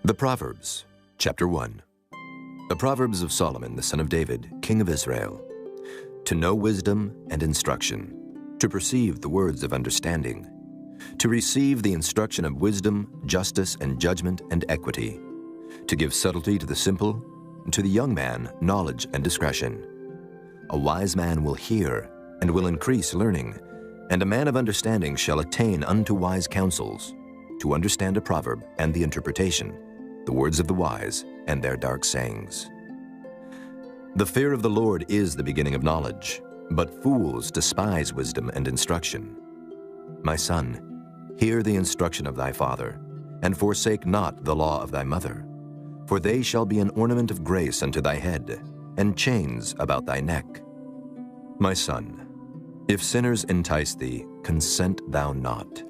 The Proverbs, chapter 1. The Proverbs of Solomon, the son of David, king of Israel. To know wisdom and instruction, to perceive the words of understanding, to receive the instruction of wisdom, justice, and judgment, and equity, to give subtlety to the simple, and to the young man knowledge and discretion. A wise man will hear, and will increase learning, and a man of understanding shall attain unto wise counsels, to understand a proverb and the interpretation, the words of the wise and their dark sayings. The fear of the Lord is the beginning of knowledge, but fools despise wisdom and instruction. My son, hear the instruction of thy father, and forsake not the law of thy mother, for they shall be an ornament of grace unto thy head, and chains about thy neck. My son, if sinners entice thee, consent thou not.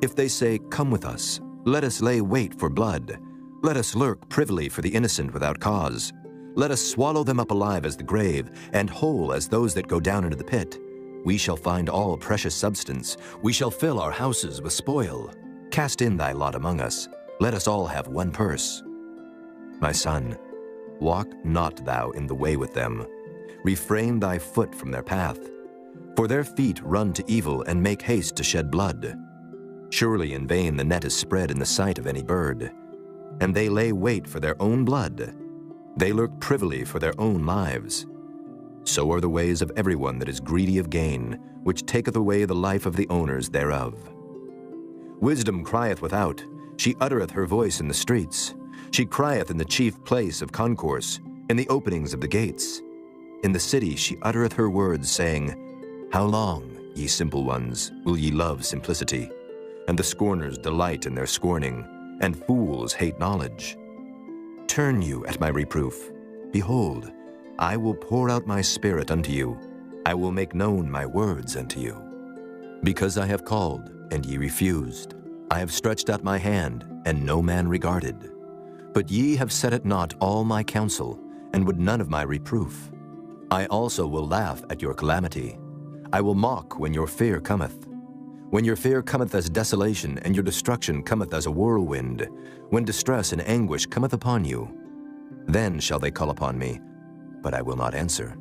If they say, Come with us, let us lay wait for blood, let us lurk privily for the innocent without cause. Let us swallow them up alive as the grave, and whole as those that go down into the pit. We shall find all precious substance. We shall fill our houses with spoil. Cast in thy lot among us. Let us all have one purse. My son, walk not thou in the way with them. Refrain thy foot from their path. For their feet run to evil and make haste to shed blood. Surely in vain the net is spread in the sight of any bird. And they lay wait for their own blood. They lurk privily for their own lives. So are the ways of everyone that is greedy of gain, which taketh away the life of the owners thereof. Wisdom crieth without, she uttereth her voice in the streets. She crieth in the chief place of concourse, in the openings of the gates. In the city she uttereth her words, saying, How long, ye simple ones, will ye love simplicity? And the scorners delight in their scorning, and fools hate knowledge. Turn you at my reproof. Behold, I will pour out my spirit unto you. I will make known my words unto you. Because I have called, and ye refused. I have stretched out my hand, and no man regarded. But ye have set at naught all my counsel, and would none of my reproof. I also will laugh at your calamity. I will mock when your fear cometh. When your fear cometh as desolation, and your destruction cometh as a whirlwind, when distress and anguish cometh upon you, then shall they call upon me, but I will not answer.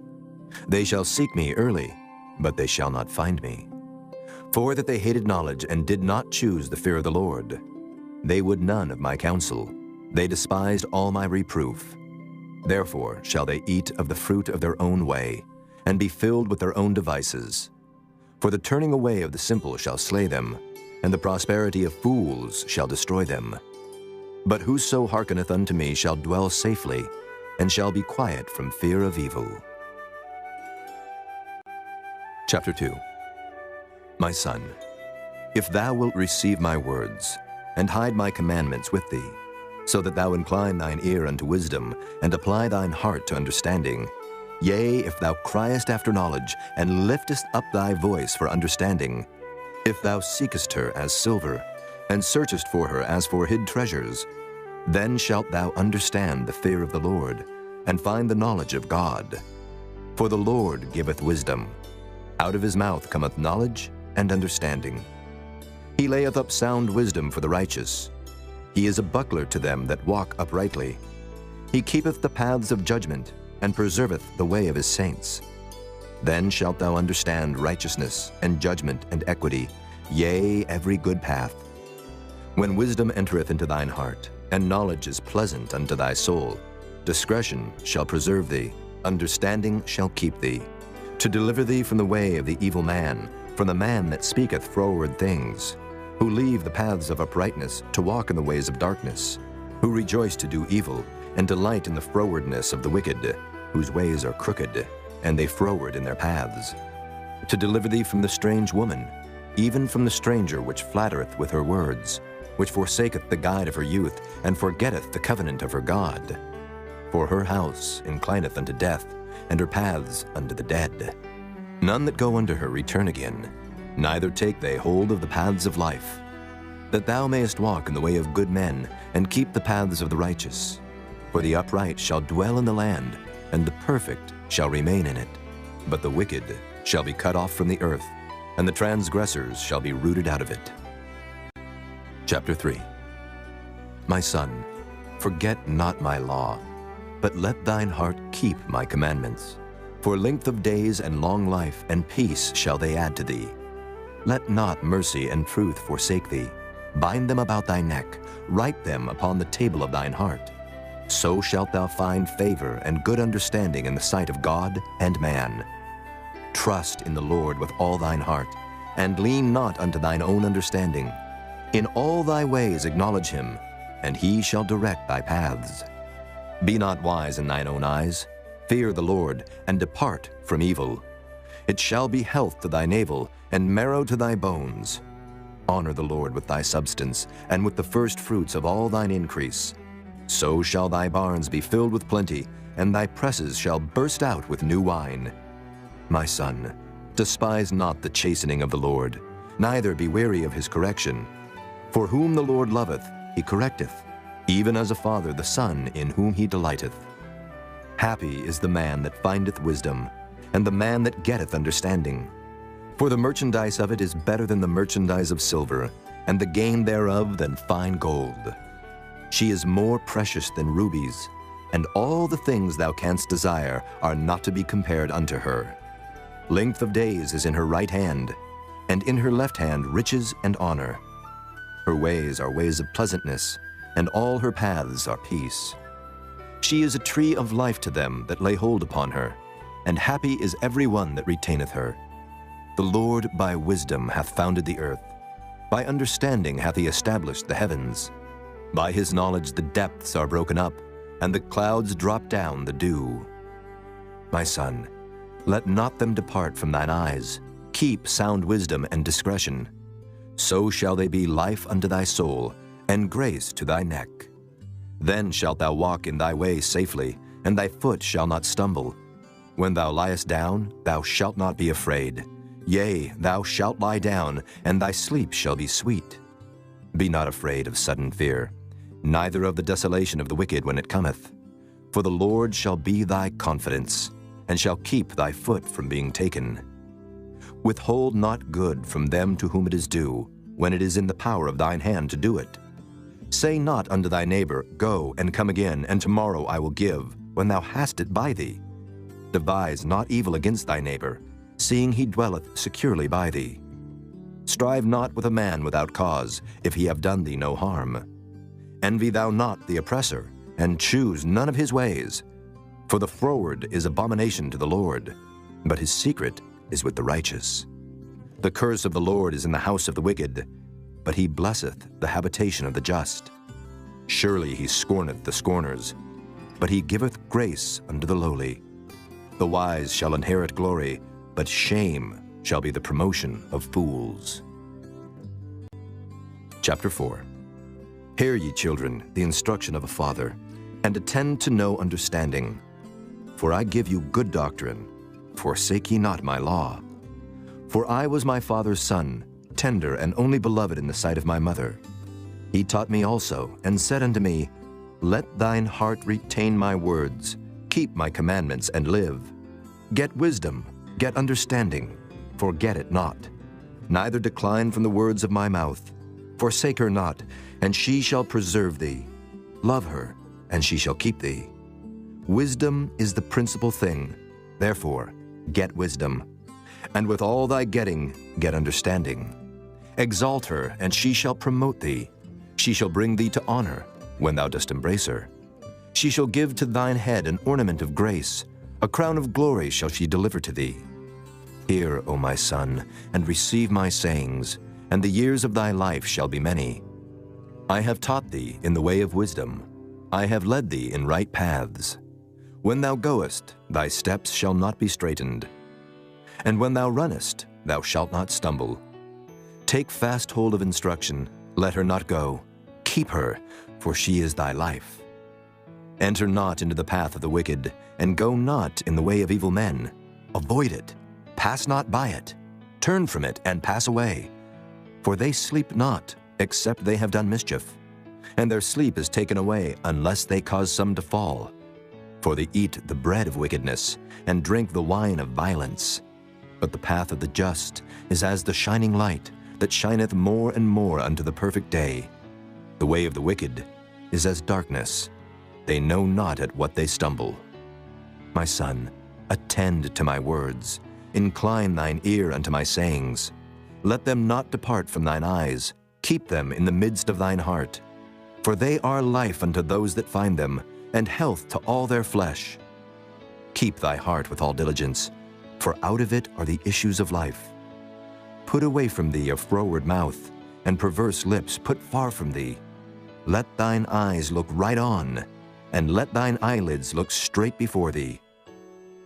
They shall seek me early, but they shall not find me. For that they hated knowledge and did not choose the fear of the Lord. They would none of my counsel. They despised all my reproof. Therefore shall they eat of the fruit of their own way, and be filled with their own devices. For the turning away of the simple shall slay them, and the prosperity of fools shall destroy them. But whoso hearkeneth unto me shall dwell safely, and shall be quiet from fear of evil. Chapter 2. My son, if thou wilt receive my words, and hide my commandments with thee, so that thou incline thine ear unto wisdom, and apply thine heart to understanding, yea, if thou criest after knowledge, and liftest up thy voice for understanding, if thou seekest her as silver, and searchest for her as for hid treasures, then shalt thou understand the fear of the Lord, and find the knowledge of God. For the Lord giveth wisdom. Out of his mouth cometh knowledge and understanding. He layeth up sound wisdom for the righteous. He is a buckler to them that walk uprightly. He keepeth the paths of judgment, and preserveth the way of his saints. Then shalt thou understand righteousness, and judgment, and equity, yea, every good path. When wisdom entereth into thine heart, and knowledge is pleasant unto thy soul, discretion shall preserve thee, understanding shall keep thee, to deliver thee from the way of the evil man, from the man that speaketh froward things, who leave the paths of uprightness to walk in the ways of darkness, who rejoice to do evil, and delight in the frowardness of the wicked, whose ways are crooked, and they froward in their paths. To deliver thee from the strange woman, even from the stranger which flattereth with her words, which forsaketh the guide of her youth, and forgetteth the covenant of her God. For her house inclineth unto death, and her paths unto the dead. None that go unto her return again, neither take they hold of the paths of life. That thou mayest walk in the way of good men, and keep the paths of the righteous. For the upright shall dwell in the land, and the perfect shall remain in it. But the wicked shall be cut off from the earth, and the transgressors shall be rooted out of it. Chapter 3. My son, Forget not my law, but let thine heart keep my commandments. For length of days and long life and peace shall they add to thee. Let not mercy and truth forsake thee. Bind them about thy neck, write them upon the table of thine heart. So shalt thou find favor and good understanding in the sight of God and man. Trust in the Lord with all thine heart, and lean not unto thine own understanding. In all thy ways acknowledge him, and he shall direct thy paths. Be not wise in thine own eyes. Fear the Lord, and depart from evil. It shall be health to thy navel, and marrow to thy bones. Honor the Lord with thy substance, and with the first fruits of all thine increase. So shall thy barns be filled with plenty, and thy presses shall burst out with new wine. My son, despise not the chastening of the Lord, neither be weary of his correction. For whom the Lord loveth, he correcteth, even as a father the son in whom he delighteth. Happy is the man that findeth wisdom, and the man that getteth understanding. For the merchandise of it is better than the merchandise of silver, and the gain thereof than fine gold. She is more precious than rubies, and all the things thou canst desire are not to be compared unto her. Length of days is in her right hand, and in her left hand riches and honor. Her ways are ways of pleasantness, and all her paths are peace. She is a tree of life to them that lay hold upon her, and happy is every one that retaineth her. The Lord by wisdom hath founded the earth. By understanding hath he established the heavens. By his knowledge the depths are broken up, and the clouds drop down the dew. My son, let not them depart from thine eyes. Keep sound wisdom and discretion. So shall they be life unto thy soul, and grace to thy neck. Then shalt thou walk in thy way safely, and thy foot shall not stumble. When thou liest down, thou shalt not be afraid. Yea, thou shalt lie down, and thy sleep shall be sweet. Be not afraid of sudden fear, neither of the desolation of the wicked when it cometh. For the Lord shall be thy confidence, and shall keep thy foot from being taken. Withhold not good from them to whom it is due, when it is in the power of thine hand to do it. Say not unto thy neighbor, Go and come again, and tomorrow I will give, when thou hast it by thee. Devise not evil against thy neighbor, seeing he dwelleth securely by thee. Strive not with a man without cause, if he have done thee no harm. Envy thou not the oppressor, and choose none of his ways. For the froward is abomination to the Lord, but his secret is with the righteous. The curse of the Lord is in the house of the wicked, but he blesseth the habitation of the just. Surely he scorneth the scorners, but he giveth grace unto the lowly. The wise shall inherit glory, but shame shall be the promotion of fools. Chapter 4. Hear ye, children, the instruction of a father, and attend to know understanding. For I give you good doctrine. Forsake ye not my law. For I was my father's son, tender and only beloved in the sight of my mother. He taught me also, and said unto me, Let thine heart retain my words, keep my commandments, and live. Get wisdom, get understanding, forget it not. Neither decline from the words of my mouth. Forsake her not, and she shall preserve thee. Love her, and she shall keep thee. Wisdom is the principal thing. Therefore, get wisdom. And with all thy getting, get understanding. Exalt her, and she shall promote thee. She shall bring thee to honor, when thou dost embrace her. She shall give to thine head an ornament of grace. A crown of glory shall she deliver to thee. Hear, O my son, and receive my sayings, and the years of thy life shall be many. I have taught thee in the way of wisdom. I have led thee in right paths. When thou goest, thy steps shall not be straitened. And when thou runnest, thou shalt not stumble. Take fast hold of instruction, let her not go. Keep her, for she is thy life. Enter not into the path of the wicked, and go not in the way of evil men. Avoid it, pass not by it. Turn from it, and pass away. For they sleep not, except they have done mischief. And their sleep is taken away, unless they cause some to fall. For they eat the bread of wickedness, and drink the wine of violence. But the path of the just is as the shining light, that shineth more and more unto the perfect day. The way of the wicked is as darkness. They know not at what they stumble. My son, attend to my words. Incline thine ear unto my sayings. Let them not depart from thine eyes. Keep them in the midst of thine heart. For they are life unto those that find them, and health to all their flesh. Keep thy heart with all diligence, for out of it are the issues of life. Put away from thee a froward mouth, and perverse lips put far from thee. Let thine eyes look right on, and let thine eyelids look straight before thee.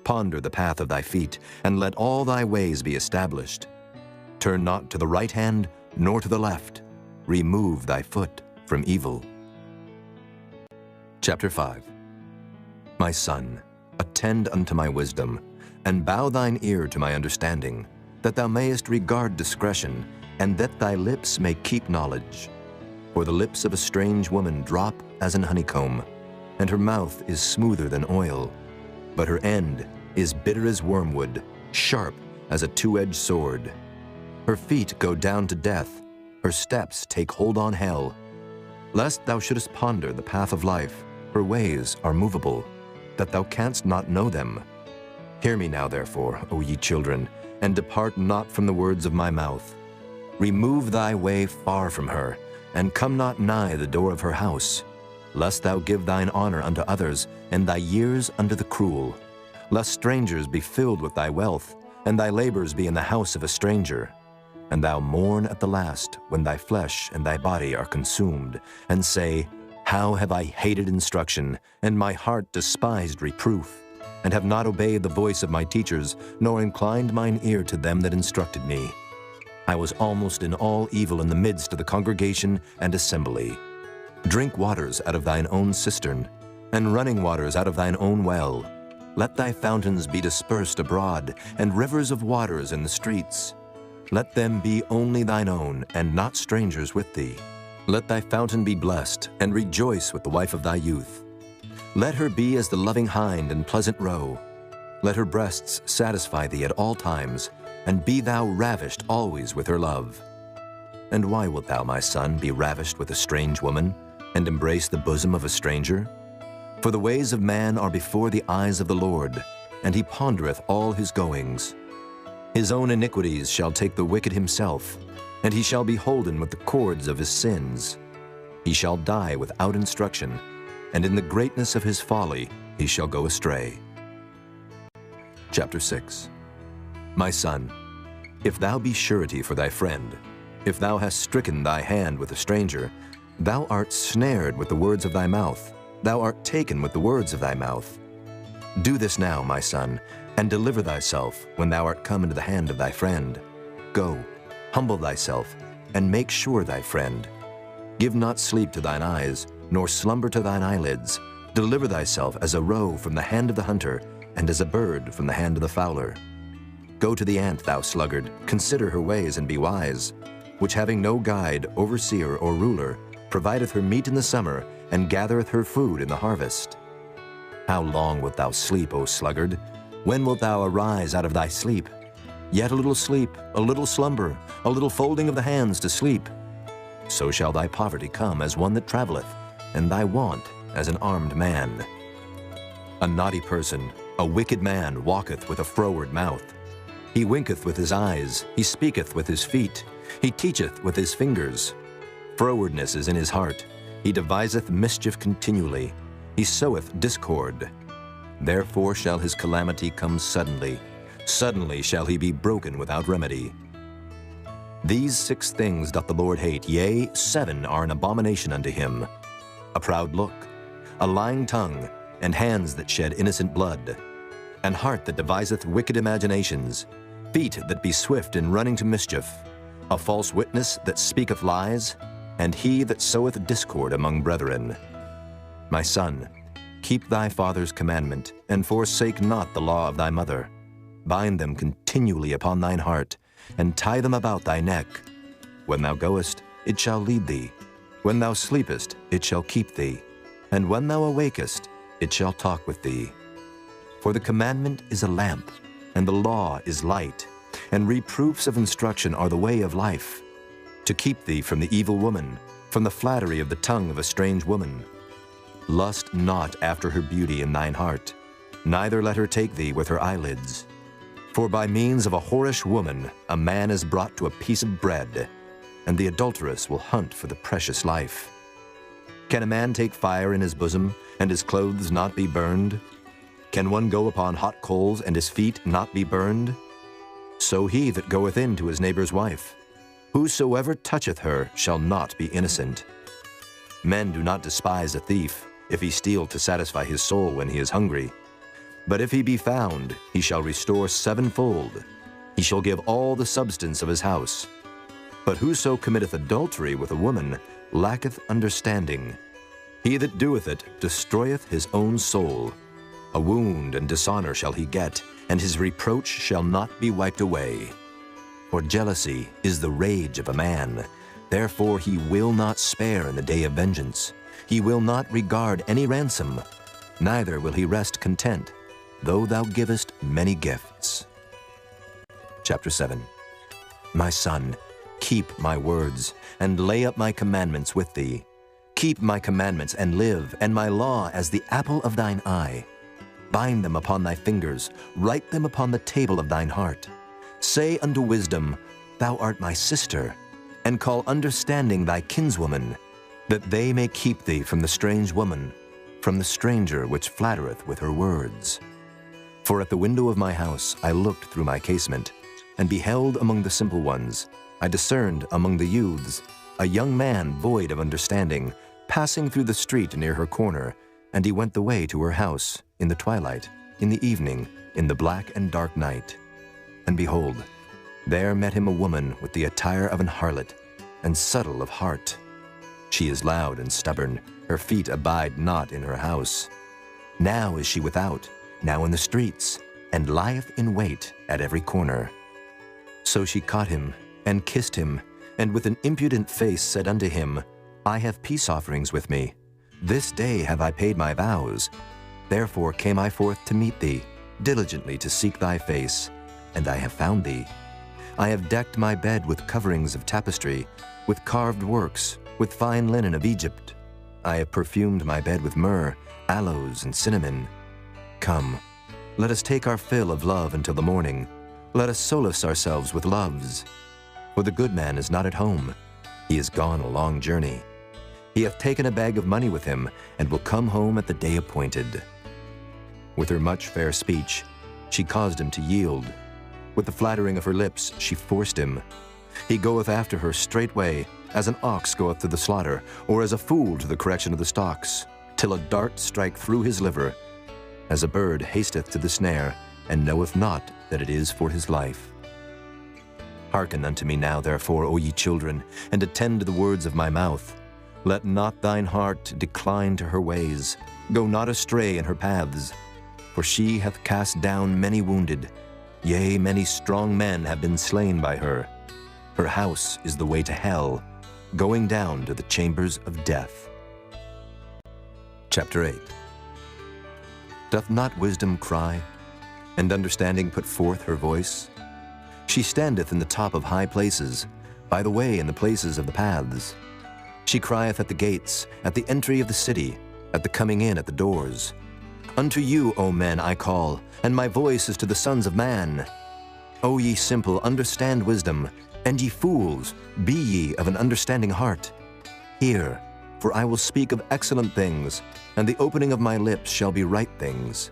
Ponder the path of thy feet, and let all thy ways be established. Turn not to the right hand, nor to the left. Remove thy foot from evil. Chapter 5. My son, attend unto my wisdom, and bow thine ear to my understanding, that thou mayest regard discretion, and that thy lips may keep knowledge. For the lips of a strange woman drop as an honeycomb, and her mouth is smoother than oil, but her end is bitter as wormwood, sharp as a two-edged sword. Her feet go down to death, her steps take hold on hell. Lest thou shouldest ponder the path of life, her ways are movable, that thou canst not know them. Hear me now, therefore, O ye children, and depart not from the words of my mouth. Remove thy way far from her, and come not nigh the door of her house, lest thou give thine honor unto others, and thy years unto the cruel. Lest strangers be filled with thy wealth, and thy labors be in the house of a stranger. And thou mourn at the last, when thy flesh and thy body are consumed, and say, How have I hated instruction, and my heart despised reproof, and have not obeyed the voice of my teachers, nor inclined mine ear to them that instructed me. I was almost in all evil in the midst of the congregation and assembly. Drink waters out of thine own cistern, and running waters out of thine own well. Let thy fountains be dispersed abroad, and rivers of waters in the streets. Let them be only thine own, and not strangers with thee. Let thy fountain be blessed, and rejoice with the wife of thy youth. Let her be as the loving hind and pleasant roe. Let her breasts satisfy thee at all times, and be thou ravished always with her love. And why wilt thou, my son, be ravished with a strange woman, and embrace the bosom of a stranger? For the ways of man are before the eyes of the Lord, and he pondereth all his goings. His own iniquities shall take the wicked himself, and he shall be holden with the cords of his sins. He shall die without instruction, and in the greatness of his folly he shall go astray. Chapter 6. My son, if thou be surety for thy friend, if thou hast stricken thy hand with a stranger, thou art snared with the words of thy mouth, thou art taken with the words of thy mouth. Do this now, my son, and deliver thyself when thou art come into the hand of thy friend. Go, humble thyself, and make sure thy friend. Give not sleep to thine eyes, nor slumber to thine eyelids. Deliver thyself as a roe from the hand of the hunter, and as a bird from the hand of the fowler. Go to the ant, thou sluggard, consider her ways and be wise, which having no guide, overseer, or ruler, provideth her meat in the summer, and gathereth her food in the harvest. How long wilt thou sleep, O sluggard? When wilt thou arise out of thy sleep? Yet a little sleep, a little slumber, a little folding of the hands to sleep. So shall thy poverty come as one that travelleth, and thy want as an armed man. A naughty person, a wicked man, walketh with a froward mouth. He winketh with his eyes, he speaketh with his feet, he teacheth with his fingers. Frowardness is in his heart, he deviseth mischief continually, he soweth discord. Therefore shall his calamity come suddenly, suddenly shall he be broken without remedy. These 6 things doth the Lord hate, yea, 7 are an abomination unto him: a proud look, a lying tongue, and hands that shed innocent blood, an heart that deviseth wicked imaginations, feet that be swift in running to mischief, a false witness that speaketh lies, and he that soweth discord among brethren. My son, keep thy father's commandment, and forsake not the law of thy mother. Bind them continually upon thine heart, and tie them about thy neck. When thou goest, it shall lead thee. When thou sleepest, it shall keep thee. And when thou awakest, it shall talk with thee. For the commandment is a lamp, and the law is light, and reproofs of instruction are the way of life, to keep thee from the evil woman, from the flattery of the tongue of a strange woman, Lust not after her beauty in thine heart, neither let her take thee with her eyelids. For by means of a whorish woman a man is brought to a piece of bread, and the adulteress will hunt for the precious life. Can a man take fire in his bosom, and his clothes not be burned? Can one go upon hot coals, and his feet not be burned? So he that goeth in to his neighbor's wife, whosoever toucheth her shall not be innocent. Men do not despise a thief, if he steal to satisfy his soul when he is hungry. But if he be found, he shall restore sevenfold. He shall give all the substance of his house. But whoso committeth adultery with a woman lacketh understanding. He that doeth it destroyeth his own soul. A wound and dishonor shall he get, and his reproach shall not be wiped away. For jealousy is the rage of a man. Therefore he will not spare in the day of vengeance. He will not regard any ransom, neither will he rest content, though thou givest many gifts. Chapter 7. My son, keep my words, and lay up my commandments with thee. Keep my commandments and live, and my law as the apple of thine eye. Bind them upon thy fingers, write them upon the table of thine heart. Say unto wisdom, Thou art my sister, and call understanding thy kinswoman, that they may keep thee from the strange woman, from the stranger which flattereth with her words. For at the window of my house I looked through my casement, and beheld among the simple ones, I discerned among the youths, a young man void of understanding, passing through the street near her corner, and he went the way to her house, in the twilight, in the evening, in the black and dark night. And behold, there met him a woman with the attire of an harlot, and subtle of heart. She is loud and stubborn, her feet abide not in her house. Now is she without, now in the streets, and lieth in wait at every corner. So she caught him, and kissed him, and with an impudent face said unto him, I have peace offerings with me. This day have I paid my vows. Therefore came I forth to meet thee, diligently to seek thy face, and I have found thee. I have decked my bed with coverings of tapestry, with carved works, with fine linen of Egypt. I have perfumed my bed with myrrh, aloes, and cinnamon. Come, let us take our fill of love until the morning. Let us solace ourselves with loves. For the good man is not at home. He is gone a long journey. He hath taken a bag of money with him, and will come home at the day appointed. With her much fair speech, she caused him to yield. With the flattering of her lips, she forced him. He goeth after her straightway, as an ox goeth to the slaughter, or as a fool to the correction of the stocks, till a dart strike through his liver, as a bird hasteth to the snare, and knoweth not that it is for his life. Hearken unto me now, therefore, O ye children, and attend to the words of my mouth. Let not thine heart decline to her ways. Go not astray in her paths. For she hath cast down many wounded. Yea, many strong men have been slain by her. Her house is the way to hell, going down to the chambers of death. Chapter 8. Doth not wisdom cry, and understanding put forth her voice? She standeth in the top of high places, by the way in the places of the paths. She crieth at the gates, at the entry of the city, at the coming in at the doors. Unto you, O men, I call, and my voice is to the sons of man. O ye simple, understand wisdom, and ye fools, be ye of an understanding heart. Hear, for I will speak of excellent things, and the opening of my lips shall be right things.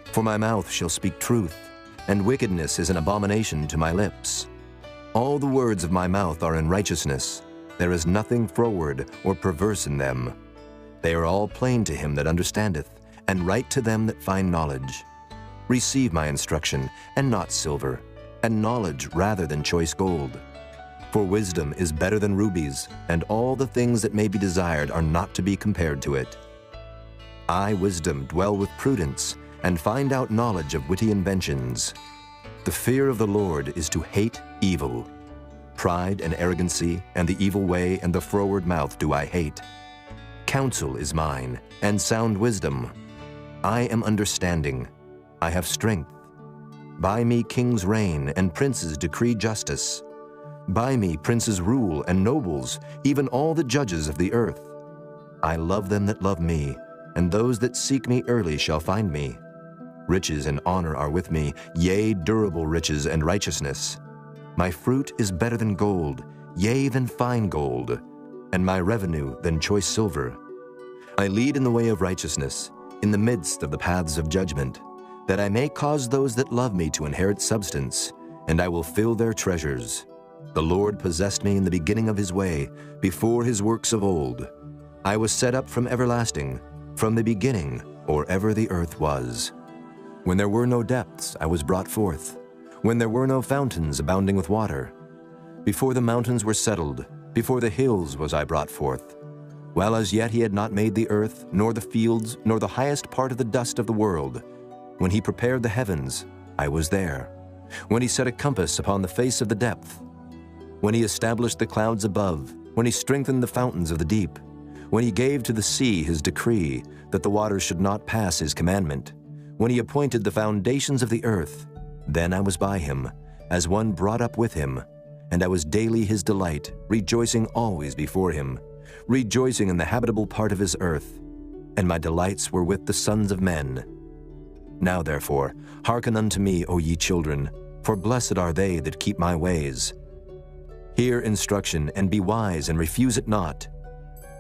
For my mouth shall speak truth, and wickedness is an abomination to my lips. All the words of my mouth are in righteousness. There is nothing froward or perverse in them. They are all plain to him that understandeth, and right to them that find knowledge. Receive my instruction, and not silver, and knowledge rather than choice gold. For wisdom is better than rubies, and all the things that may be desired are not to be compared to it. I, wisdom, dwell with prudence, and find out knowledge of witty inventions. The fear of the Lord is to hate evil. Pride and arrogancy, and the evil way, and the froward mouth do I hate. Counsel is mine, and sound wisdom. I am understanding. I have strength. By me kings reign, and princes decree justice. By me princes rule, and nobles, even all the judges of the earth. I love them that love me, and those that seek me early shall find me. Riches and honor are with me, yea, durable riches and righteousness. My fruit is better than gold, yea, than fine gold, and my revenue than choice silver. I lead in the way of righteousness, in the midst of the paths of judgment, that I may cause those that love me to inherit substance, and I will fill their treasures. The Lord possessed me in the beginning of his way, before his works of old. I was set up from everlasting, from the beginning, or ever the earth was. When there were no depths, I was brought forth, when there were no fountains abounding with water. Before the mountains were settled, before the hills was I brought forth. While as yet he had not made the earth, nor the fields, nor the highest part of the dust of the world. When he prepared the heavens, I was there. When he set a compass upon the face of the depth. When he established the clouds above, when he strengthened the fountains of the deep. When he gave to the sea his decree, that the waters should not pass his commandment. When he appointed the foundations of the earth, then I was by him, as one brought up with him, and I was daily his delight, rejoicing always before him, rejoicing in the habitable part of his earth, and my delights were with the sons of men. Now therefore, hearken unto me, O ye children, for blessed are they that keep my ways. Hear instruction, and be wise, and refuse it not.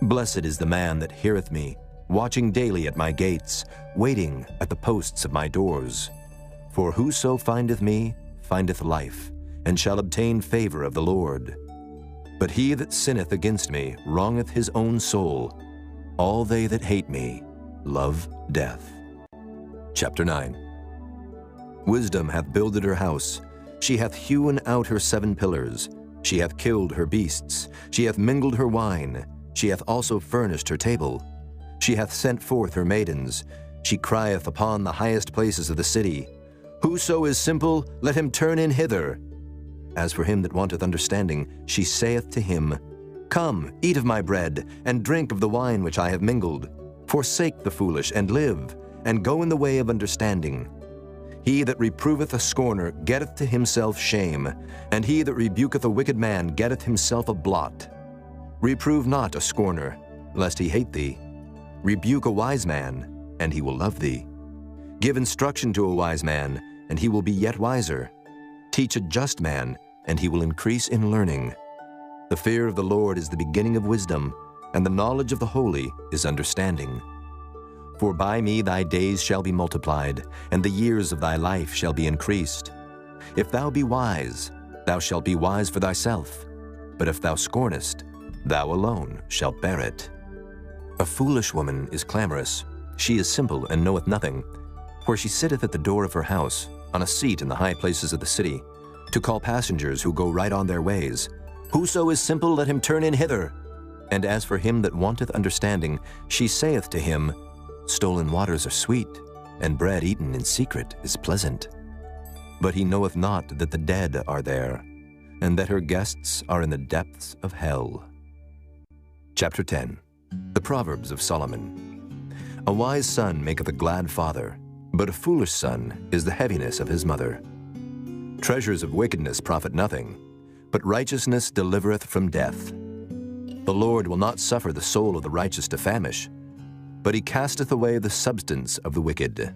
Blessed is the man that heareth me, watching daily at my gates, waiting at the posts of my doors. For whoso findeth me, findeth life, and shall obtain favor of the Lord. But he that sinneth against me wrongeth his own soul. All they that hate me love death. Chapter 9. Wisdom hath builded her house. She hath hewn out her 7 pillars. She hath killed her beasts. She hath mingled her wine. She hath also furnished her table. She hath sent forth her maidens. She crieth upon the highest places of the city. Whoso is simple, let him turn in hither. As for him that wanteth understanding, she saith to him, Come, eat of my bread, and drink of the wine which I have mingled. Forsake the foolish, and live, and go in the way of understanding. He that reproveth a scorner getteth to himself shame, and he that rebuketh a wicked man getteth himself a blot. Reprove not a scorner, lest he hate thee. Rebuke a wise man, and he will love thee. Give instruction to a wise man, and he will be yet wiser. Teach a just man, and he will increase in learning. The fear of the Lord is the beginning of wisdom, and the knowledge of the holy is understanding. For by me thy days shall be multiplied, and the years of thy life shall be increased. If thou be wise, thou shalt be wise for thyself. But if thou scornest, thou alone shalt bear it. A foolish woman is clamorous. She is simple and knoweth nothing. For she sitteth at the door of her house, on a seat in the high places of the city, to call passengers who go right on their ways. Whoso is simple, let him turn in hither. And as for him that wanteth understanding, she saith to him, Stolen waters are sweet, and bread eaten in secret is pleasant. But he knoweth not that the dead are there, and that her guests are in the depths of hell. Chapter 10. The Proverbs of Solomon. A wise son maketh a glad father, but a foolish son is the heaviness of his mother. Treasures of wickedness profit nothing, but righteousness delivereth from death. The Lord will not suffer the soul of the righteous to famish, but he casteth away the substance of the wicked.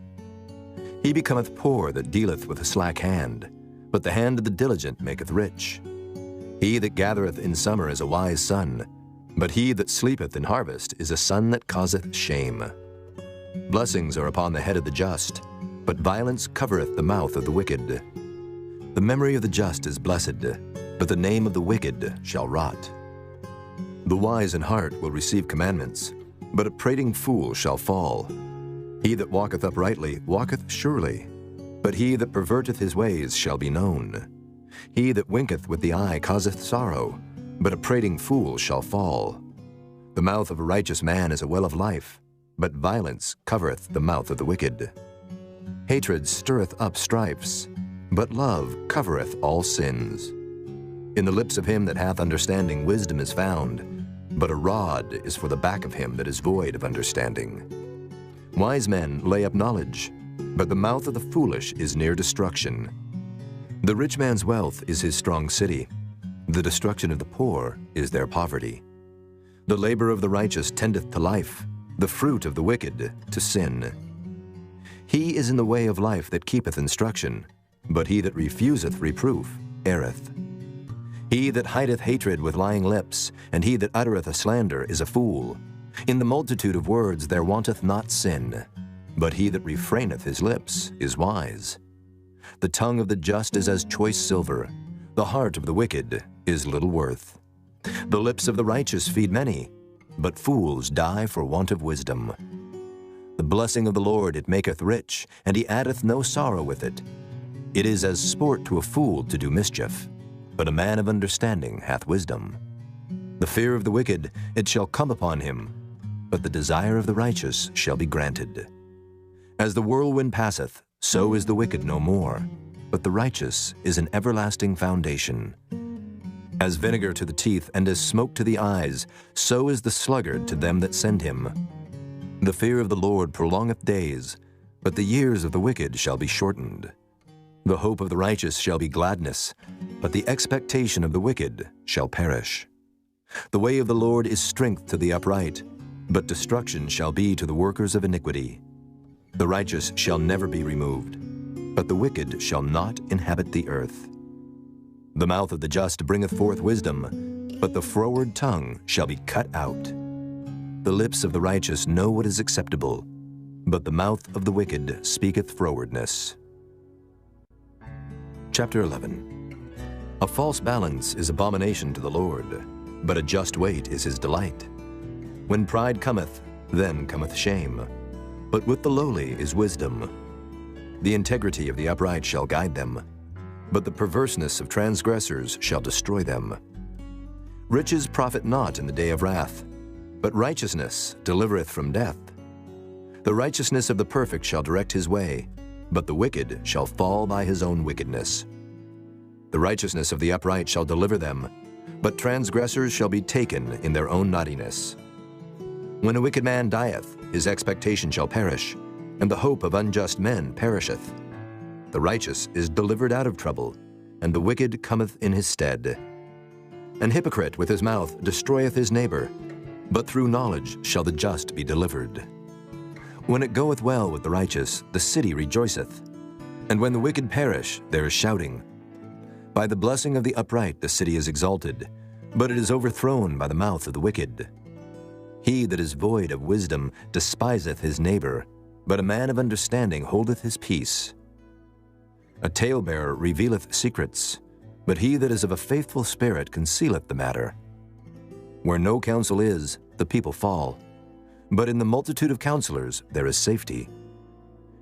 He becometh poor that dealeth with a slack hand, but the hand of the diligent maketh rich. He that gathereth in summer is a wise son, but he that sleepeth in harvest is a son that causeth shame. Blessings are upon the head of the just, but violence covereth the mouth of the wicked. The memory of the just is blessed, but the name of the wicked shall rot. The wise in heart will receive commandments, but a prating fool shall fall. He that walketh uprightly walketh surely, but he that perverteth his ways shall be known. He that winketh with the eye causeth sorrow, but a prating fool shall fall. The mouth of a righteous man is a well of life, but violence covereth the mouth of the wicked. Hatred stirreth up strifes, but love covereth all sins. In the lips of him that hath understanding wisdom is found, but a rod is for the back of him that is void of understanding. Wise men lay up knowledge, but the mouth of the foolish is near destruction. The rich man's wealth is his strong city. The destruction of the poor is their poverty. The labor of the righteous tendeth to life, the fruit of the wicked to sin. He is in the way of life that keepeth instruction, but he that refuseth reproof erreth. He that hideth hatred with lying lips, and he that uttereth a slander is a fool. In the multitude of words there wanteth not sin, but he that refraineth his lips is wise. The tongue of the just is as choice silver, the heart of the wicked is little worth. The lips of the righteous feed many, but fools die for want of wisdom. The blessing of the Lord it maketh rich, and he addeth no sorrow with it. It is as sport to a fool to do mischief, but a man of understanding hath wisdom. The fear of the wicked it shall come upon him, but the desire of the righteous shall be granted. As the whirlwind passeth, so is the wicked no more, but the righteous is an everlasting foundation. As vinegar to the teeth and as smoke to the eyes, so is the sluggard to them that send him. The fear of the Lord prolongeth days, but the years of the wicked shall be shortened. The hope of the righteous shall be gladness, but the expectation of the wicked shall perish. The way of the Lord is strength to the upright, but destruction shall be to the workers of iniquity. The righteous shall never be removed, but the wicked shall not inhabit the earth. The mouth of the just bringeth forth wisdom, but the froward tongue shall be cut out. The lips of the righteous know what is acceptable, but the mouth of the wicked speaketh frowardness. Chapter 11. A false balance is abomination to the Lord, but a just weight is his delight. When pride cometh, then cometh shame, but with the lowly is wisdom. The integrity of the upright shall guide them, but the perverseness of transgressors shall destroy them. Riches profit not in the day of wrath, but righteousness delivereth from death. The righteousness of the perfect shall direct his way, but the wicked shall fall by his own wickedness. The righteousness of the upright shall deliver them, but transgressors shall be taken in their own naughtiness. When a wicked man dieth, his expectation shall perish, and the hope of unjust men perisheth. The righteous is delivered out of trouble, and the wicked cometh in his stead. An hypocrite with his mouth destroyeth his neighbor, but through knowledge shall the just be delivered. When it goeth well with the righteous, the city rejoiceth, and when the wicked perish, there is shouting. By the blessing of the upright the city is exalted, but it is overthrown by the mouth of the wicked. He that is void of wisdom despiseth his neighbor, but a man of understanding holdeth his peace. A talebearer revealeth secrets, but he that is of a faithful spirit concealeth the matter. Where no counsel is, the people fall, but in the multitude of counselors there is safety.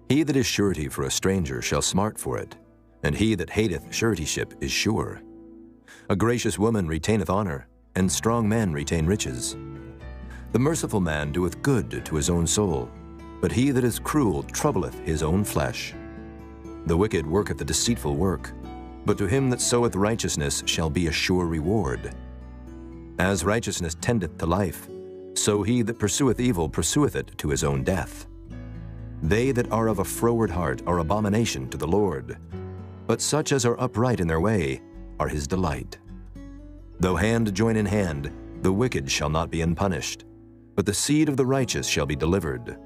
He that is surety for a stranger shall smart for it, and he that hateth suretyship is sure. A gracious woman retaineth honor, and strong men retain riches. The merciful man doeth good to his own soul, but he that is cruel troubleth his own flesh. The wicked worketh a deceitful work, but to him that soweth righteousness shall be a sure reward. As righteousness tendeth to life, so he that pursueth evil pursueth it to his own death. They that are of a froward heart are abomination to the Lord, but such as are upright in their way are his delight. Though hand join in hand, the wicked shall not be unpunished, but the seed of the righteous shall be delivered.